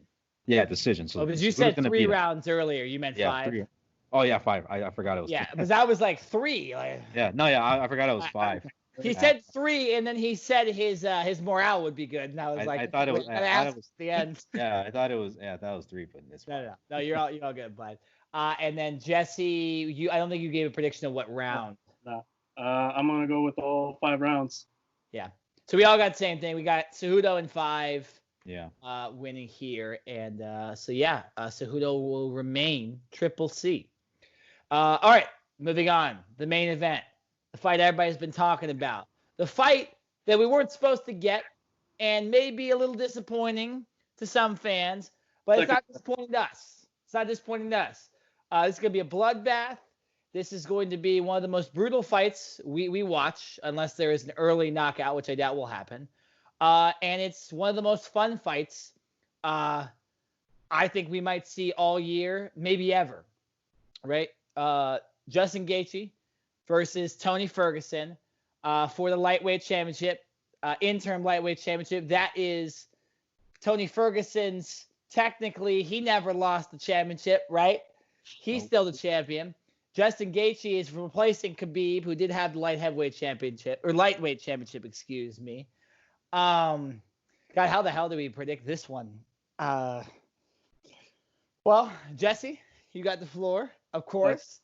Yeah, decision. So because you said 3 rounds earlier, you meant 5. 3. Oh yeah, 5. I forgot it was. Yeah, because I was like 3. Like, I forgot it was 5. He said 3, and then he said his morale would be good, and I was like, I thought it was the end. Yeah, I thought it was. Yeah, that was 3, but it's fine. No, you're all good, bud. And then Jesse, I don't think you gave a prediction of what round. No. I'm gonna go with all 5 rounds. Yeah. So we all got the same thing. We got Cejudo in 5. Yeah. Winning here, and Cejudo will remain Triple C. All right, moving on. The main event, the fight everybody's been talking about, the fight that we weren't supposed to get, and maybe a little disappointing to some fans, but it's not disappointing to us. It's not disappointing to us. This is going to be a bloodbath. This is going to be one of the most brutal fights we watch, unless there is an early knockout, which I doubt will happen. And it's one of the most fun fights I think we might see all year, maybe ever, right? Justin Gaethje versus Tony Ferguson for the lightweight championship, interim lightweight championship. That is Tony Ferguson's, technically, he never lost the championship, right? He's still the champion. Justin Gaethje is replacing Khabib, who did have the lightweight championship, excuse me. God, how the hell do we predict this one? Well, Jesse, you got the floor, of course.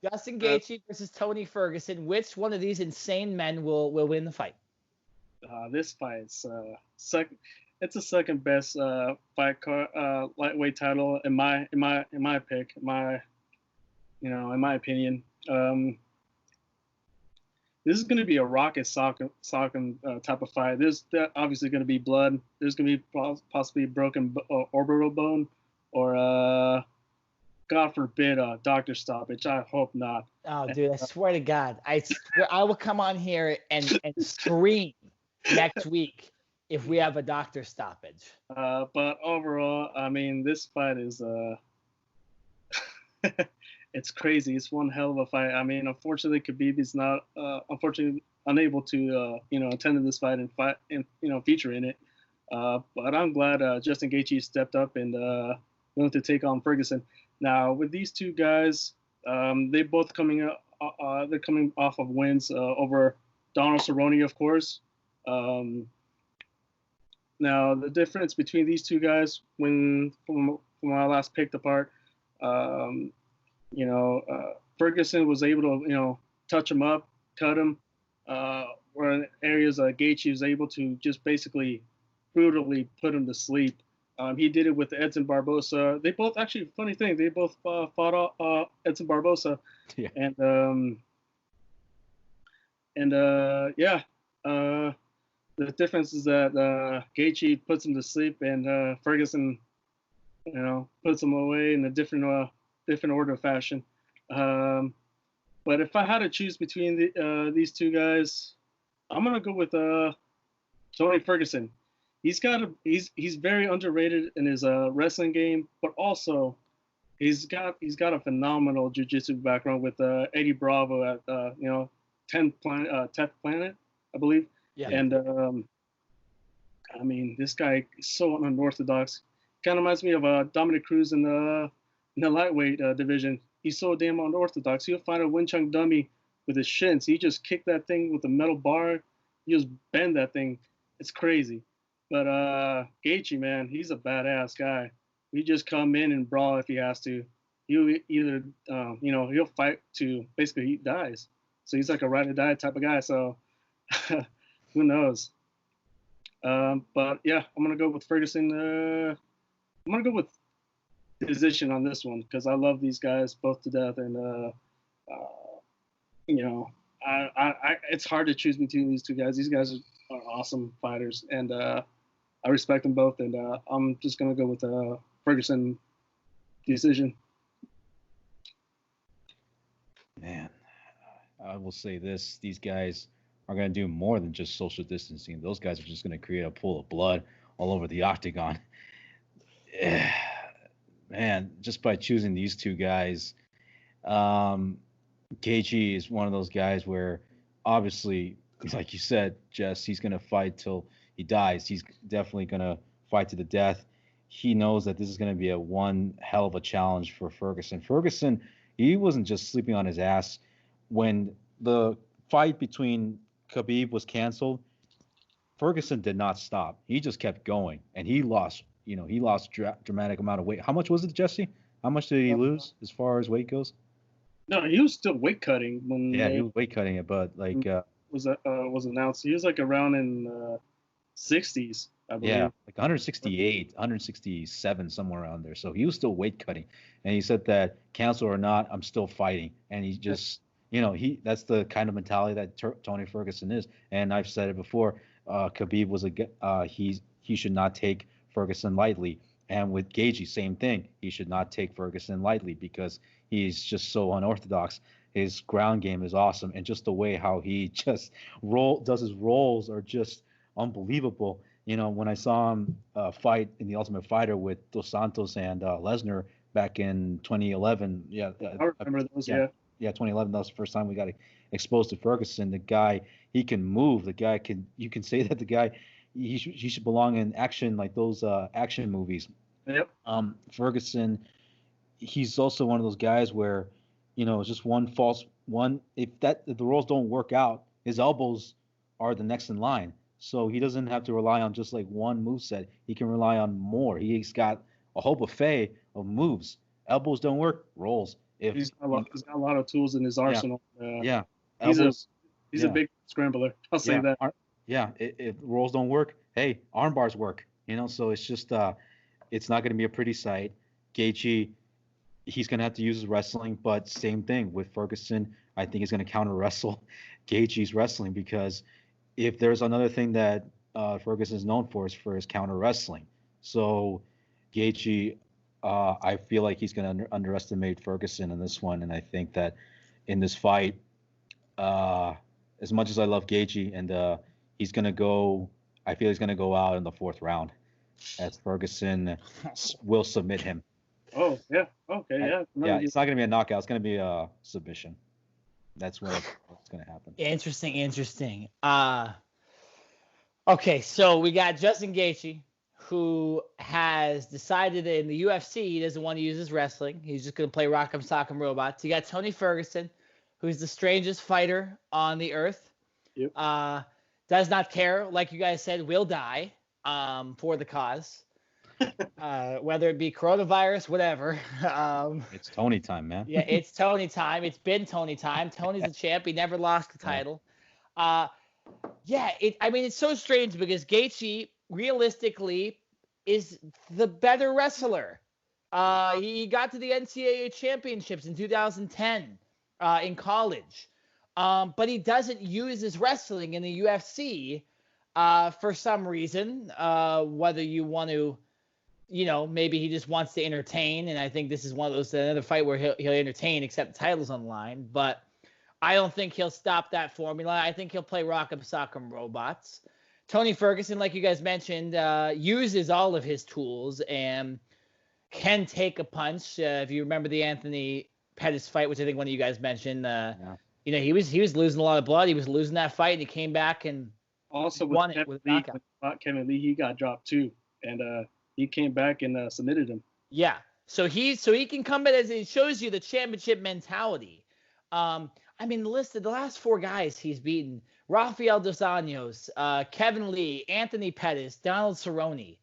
Justin Gaethje versus Tony Ferguson. Which one of these insane men will win the fight? This fight's it's the second best fight lightweight title in my pick, in my opinion. This is going to be a rocket socket type of fight. There's obviously going to be blood. There's going to be possibly broken orbital bone, or God forbid, a doctor stoppage. I hope not. Oh, dude, I swear to God, I will come on here and scream next week if we have a doctor stoppage. But overall, I mean, this fight is it's crazy. It's one hell of a fight. I mean, unfortunately, Khabib is not unable to attend this fight and feature in it. But I'm glad Justin Gaethje stepped up and willing to take on Ferguson. Now, with these two guys, they both coming off of wins over Donald Cerrone, of course. Now, the difference between these two guys, from our last picked apart, Ferguson was able to, touch him up, cut him, where in areas Gaethje was able to just basically brutally put him to sleep. He did it with Edson Barbosa. They both, actually, funny thing, they both fought Edson Barbosa. Yeah. The difference is that Gaethje puts him to sleep and Ferguson, puts him away in a different order of fashion. But if I had to choose between these two guys, I'm gonna go with Tony Ferguson. He's very underrated in his wrestling game, but also he's got a phenomenal jiu-jitsu background with Eddie Bravo at 10th Planet, I believe. Yeah. And I mean, this guy is so unorthodox. Kind of reminds me of Dominick Cruz in the lightweight division. He's so damn unorthodox. He'll find a Wing Chun dummy with his shins. He just kick that thing with a metal bar. You just bend that thing. It's crazy. But Gaethje, man, he's a badass guy. He just come in and brawl if he has to. He'll either, he'll fight to basically he dies. So he's like a ride or die type of guy. So who knows? But yeah, I'm gonna go with Ferguson. I'm gonna go with decision on this one because I love these guys both to death, and it's hard to choose between these two guys. These guys are awesome fighters, and I respect them both. And I'm just gonna go with Ferguson decision. Man, I will say this: these guys are going to do more than just social distancing. Those guys are just going to create a pool of blood all over the octagon. Man, just by choosing these two guys, Gaethje is one of those guys where, obviously, like you said, Jess, he's going to fight till he dies. He's definitely going to fight to the death. He knows that this is going to be a one hell of a challenge for Ferguson. Ferguson, he wasn't just sleeping on his ass when the fight between Khabib was canceled. Ferguson did not stop. He just kept going, and he lost. He lost dramatic amount of weight. How much was it, Jesse? How much did he lose as far as weight goes? No, he was still weight cutting when. Yeah, he was weight cutting it, but like was announced. He was like around in 60s, I believe. Yeah, like 168, 167, somewhere around there. So he was still weight cutting, and he said that cancel or not, I'm still fighting. And he just, that's the kind of mentality that Tony Ferguson is. And I've said it before. Khabib was he should not take Ferguson lightly. And with Gaethje, same thing. He should not take Ferguson lightly because he's just so unorthodox. His ground game is awesome, and just the way how he just does his rolls are just unbelievable. When I saw him fight in the Ultimate Fighter with Dos Santos and Lesnar back in 2011. Yeah, I remember those. Yeah, 2011. That was the first time we got exposed to Ferguson. The guy, he can move. The guy you can say that the guy, he should belong in action, like those action movies. Yep. Ferguson, he's also one of those guys where, it's just if the rolls don't work out, his elbows are the next in line. So he doesn't have to rely on just like one moveset. He can rely on more. He's got a whole buffet of moves. Elbows don't work, rolls. He's got a lot of tools in his arsenal. Yeah. He's a big scrambler. I'll say that. If rolls don't work, hey, arm bars work. So it's just it's not going to be a pretty sight. Gaethje, he's going to have to use his wrestling, but same thing with Ferguson. I think he's going to counter wrestle Gaethje's wrestling, because if there's another thing that Ferguson is known for, is for his counter wrestling. So Gaethje, I feel like he's going to underestimate Ferguson in this one, and I think that in this fight, as much as I love Gaethje, and he's going to go, I feel he's going to go out in the 4th round, as Ferguson will submit him. Oh, yeah. Okay, yeah. Yeah, it's not going to be a knockout. It's going to be a submission. That's what's going to happen. Interesting. Okay, so we got Justin Gaethje, who has decided that in the UFC he doesn't want to use his wrestling. He's just going to play Rock'em Sock'em Robots. You got Tony Ferguson, who's the strangest fighter on the earth. Yep. Does not care, like you guys said, will die for the cause. Whether it be coronavirus, whatever. It's Tony time, man. Yeah, it's Tony time. It's been Tony time. Tony's the champ. He never lost the title. It's so strange because Gaethje realistically is the better wrestler. He got to the NCAA championships in 2010 in college. But he doesn't use his wrestling in the UFC for some reason, whether you want to, maybe he just wants to entertain. And I think this is one of those, another fight where he'll entertain, except the title's on the line. But I don't think he'll stop that formula. I think he'll play Rock'em Sock'em Robots. Tony Ferguson, like you guys mentioned, uses all of his tools and can take a punch. If you remember the Anthony Pettis fight, which I think one of you guys mentioned, he was losing a lot of blood. He was losing that fight, and he came back and also won it with a knockout. Kevin Lee, he got dropped too, and he came back and submitted him. Yeah, so he can come back. As it shows you the championship mentality. The last 4 guys he's beaten: Rafael dos Anjos, Kevin Lee, Anthony Pettis, Donald Cerrone.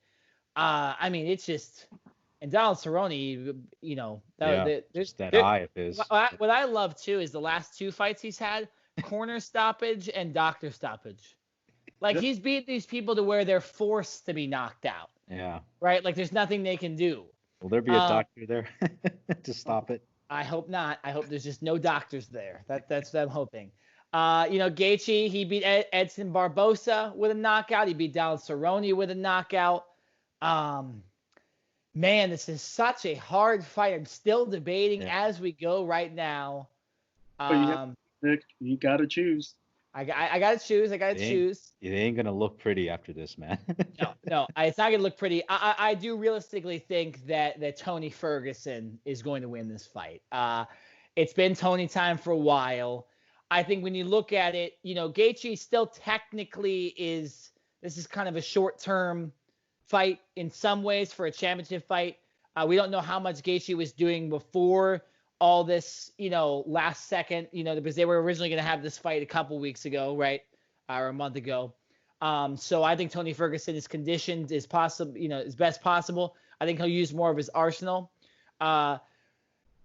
It's just. And Donald Cerrone, there's that eye of his. What I love too is the last 2 fights he's had: corner stoppage and doctor stoppage. Like he's beat these people to where they're forced to be knocked out. Yeah. Right. Like there's nothing they can do. Will there be a doctor there to stop it? I hope not. I hope there's just no doctors there. That's what I'm hoping. Gaethje, he beat Edson Barbosa with a knockout. He beat Donald Cerrone with a knockout. Man, this is such a hard fight. I'm still debating as we go right now. You gotta choose. I gotta choose. It ain't gonna look pretty after this, man. No, it's not gonna look pretty. I do realistically think that Tony Ferguson is going to win this fight. It's been Tony time for a while. I think when you look at it, Gaethje still technically this is kind of a short-term fight in some ways for a championship fight. We don't know how much Gaethje was doing before all this, last second, because they were originally going to have this fight a couple weeks ago, right? Or a month ago. So I think Tony Ferguson is conditioned as possible, as best possible. I think he'll use more of his arsenal.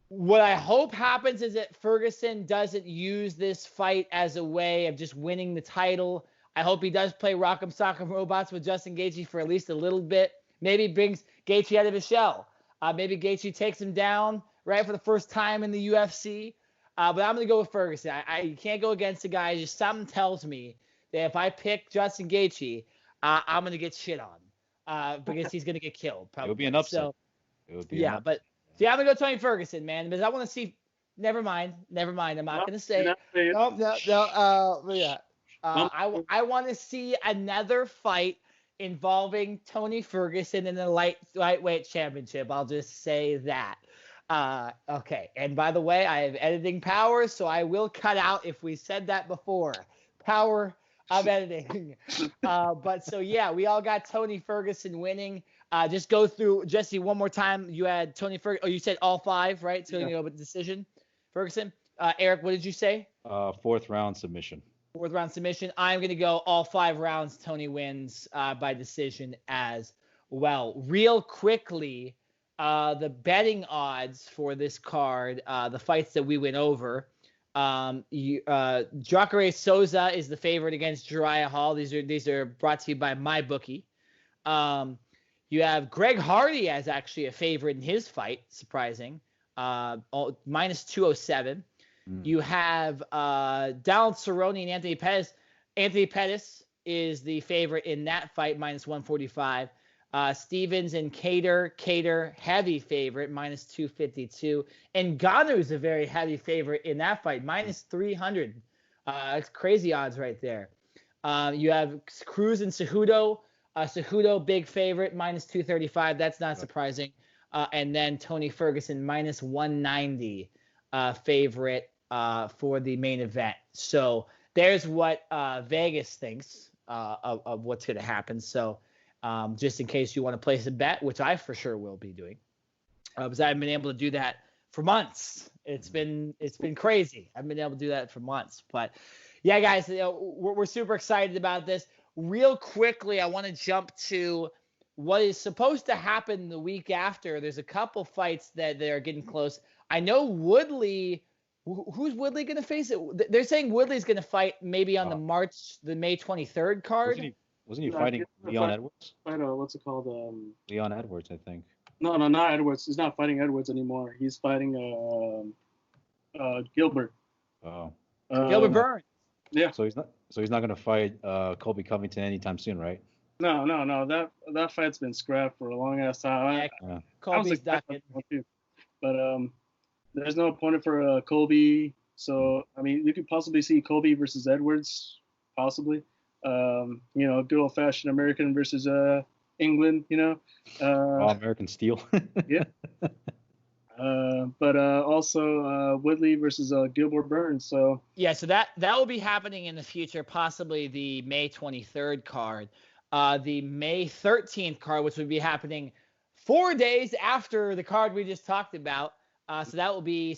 What I hope happens is that Ferguson doesn't use this fight as a way of just winning the title. I hope he does play Rock'em Sock'em Robots with Justin Gaethje for at least a little bit. Maybe brings Gaethje out of his shell. Maybe Gaethje takes him down, right, for the first time in the UFC. But I'm going to go with Ferguson. I can't go against the guy. Just something tells me that if I pick Justin Gaethje, I'm going to get shit on because he's going to get killed. Probably. It would be an upset. So, I'm going to go Tony Ferguson, man, because I want to see. Never mind. I'm not going to say. No. I want to see another fight involving Tony Ferguson in the lightweight championship. I'll just say that. Okay. And by the way, I have editing powers, so I will cut out if we said that before. Power of editing. But so yeah, we all got Tony Ferguson winning. Just go through Jesse one more time. You had Tony Ferguson. Oh, you said all 5, right? So you go with decision. Ferguson. Eric, what did you say? 4th round submission. 4th round submission. I'm going to go all 5 rounds. Tony wins by decision as well. Real quickly, the betting odds for this card, the fights that we went over. Jacare Souza is the favorite against Uriah Hall. These are brought to you by MyBookie. You have Greg Hardy as actually a favorite in his fight. Surprising. Minus 207. You have Donald Cerrone and Anthony Pettis. Anthony Pettis is the favorite in that fight, minus 145. Stevens and Cater, heavy favorite, minus 252. And Ngannou's a very heavy favorite in that fight, minus 300. That's crazy odds right there. You have Cruz and Cejudo. Cejudo, big favorite, minus 235. That's not surprising. And then Tony Ferguson, minus 190 favorite for the main event. So there's what Vegas thinks of what's going to happen. So just in case you want to place a bet, which I for sure will be doing, because I haven't been able to do that for months. It's been crazy. I've been able to do that for months. But yeah, guys, we're super excited about this. Real quickly, I want to jump to what is supposed to happen the week after. There's a couple fights that are getting close. I know Woodley. Who's Woodley going to face it? They're saying Woodley's going to fight maybe on the May 23rd card. Wasn't he fighting Leon Edwards? What's it called? Leon Edwards, I think. No, not Edwards. He's not fighting Edwards anymore. He's fighting Gilbert. Oh. Gilbert Burns. Yeah. So he's not going to fight Colby Covington anytime soon, right? No. That fight's been scrapped for a long ass time. Yeah. Colby's ducking. But there's no opponent for Colby. So I mean, you could possibly see Colby versus Edwards, possibly. Good old fashioned American versus England. American Steel. Yeah. But also Woodley versus Gilbert Burns. So yeah, so that will be happening in the future, possibly the May 23rd card. The May 13th card, which would be happening 4 days after the card we just talked about. So that will be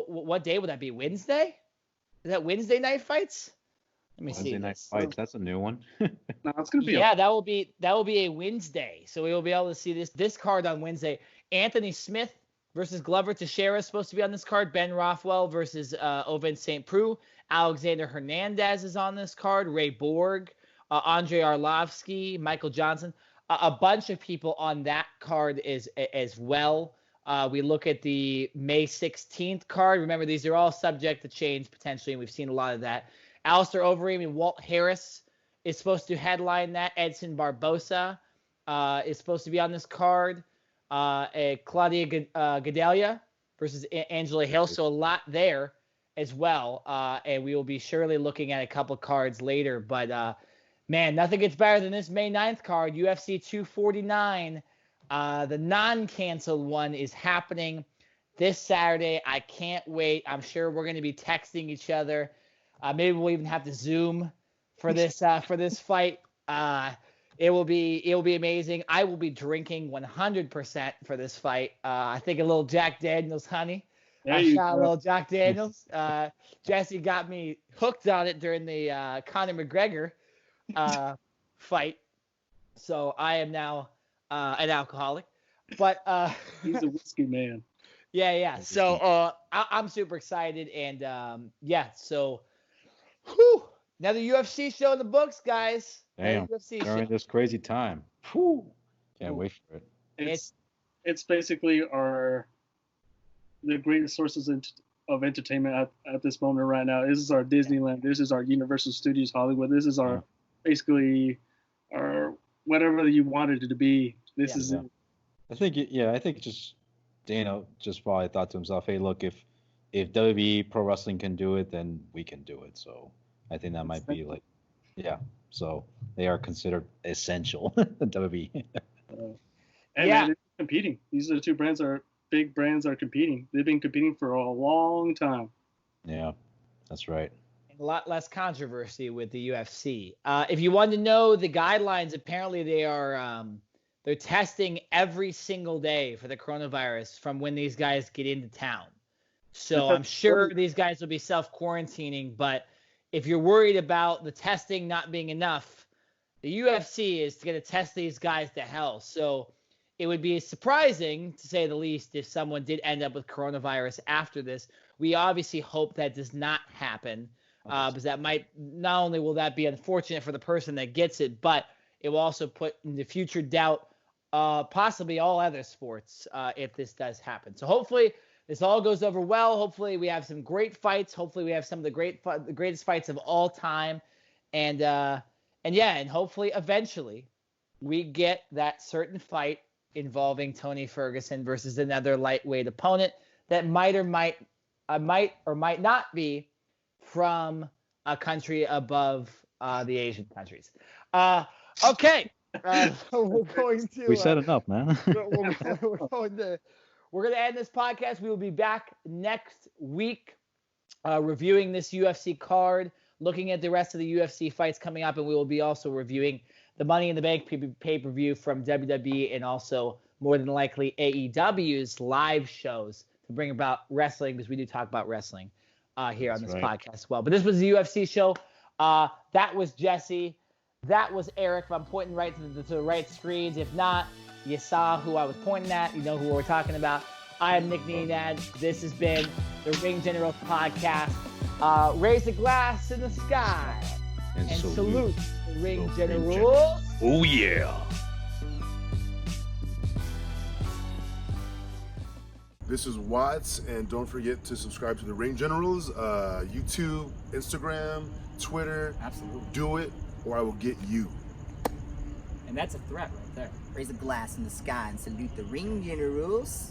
what day would that be? Wednesday? Is that Wednesday night fights? Let me see. Wednesday night fights. That's a new one. No, it's gonna be. Yeah, that will be a Wednesday. So we will be able to see this card on Wednesday. Anthony Smith versus Glover Teixeira is supposed to be on this card. Ben Rothwell versus Ovince St. Preux. Alexander Hernandez is on this card. Ray Borg, Andre Arlovsky, Michael Johnson. A bunch of people on that card as well. We look at the May 16th card. Remember, these are all subject to change potentially, and we've seen a lot of that. Alistair Overeem and Walt Harris is supposed to headline that. Edson Barbosa is supposed to be on this card. Claudia Gadelha versus Angela Hill. So a lot there as well. And we will be surely looking at a couple cards later. But, man, nothing gets better than this May 9th card, UFC 249. The non-canceled one is happening this Saturday. I can't wait. I'm sure we're going to be texting each other. Maybe we'll even have to Zoom for this fight. It will be amazing. I will be drinking 100% for this fight. I think a little Jack Daniels honey. A little Jack Daniels. Jesse got me hooked on it during the Conor McGregor fight. So I am now an alcoholic. But he's a whiskey man. Yeah. So I'm super excited, and so another UFC show in the books, guys. Damn, during this crazy time. Whew. Can't wait for it. It's basically the greatest sources of entertainment at this moment right now. This is our Disneyland. This is our Universal Studios Hollywood. This is our basically our whatever you wanted it to be. This is it. I think just Dana just probably thought to himself, hey, look, if WWE Pro Wrestling can do it, then we can do it. So I think that might be so they are considered essential. WWE. They're competing. These are the two big brands are competing. They've been competing for a long time. Yeah, that's right. A lot less controversy with the UFC. If you want to know the guidelines, apparently they are they're testing every single day for the coronavirus from when these guys get into town. So I'm sure these guys will be self-quarantining, but if you're worried about the testing not being enough, the UFC is going to test these guys to hell. So it would be surprising, to say the least, if someone did end up with coronavirus after this. We obviously hope that does not happen, because that might, not only will that be unfortunate for the person that gets it, but it will also put into future doubt possibly all other sports if this does happen. So hopefully this all goes over well. Hopefully we have some great fights. Hopefully we have some of the greatest fights of all time. And hopefully eventually we get that certain fight involving Tony Ferguson versus another lightweight opponent that might or might not be from a country above the Asian countries. Okay. We're going to. We said enough, man. We're going to end this podcast. We will be back next week reviewing this UFC card, looking at the rest of the UFC fights coming up, and we will be also reviewing the Money in the Bank pay-per-view from WWE and also more than likely AEW's live shows to bring about wrestling, because we do talk about wrestling here on this podcast as well. But this was the UFC show. That was Jesse. That was Eric. If I'm pointing right to the right screens. If not, you saw who I was pointing at. You know who we're talking about. I am Nick Nenad. This has been the Ring Generals podcast. Raise a glass in the sky and salute the Ring Generals. Oh, yeah. This is Watts, and don't forget to subscribe to the Ring Generals, YouTube, Instagram, Twitter. Absolutely. Do it, or I will get you. And that's a threat right there. Raise a glass in the sky and salute the Ring Generals.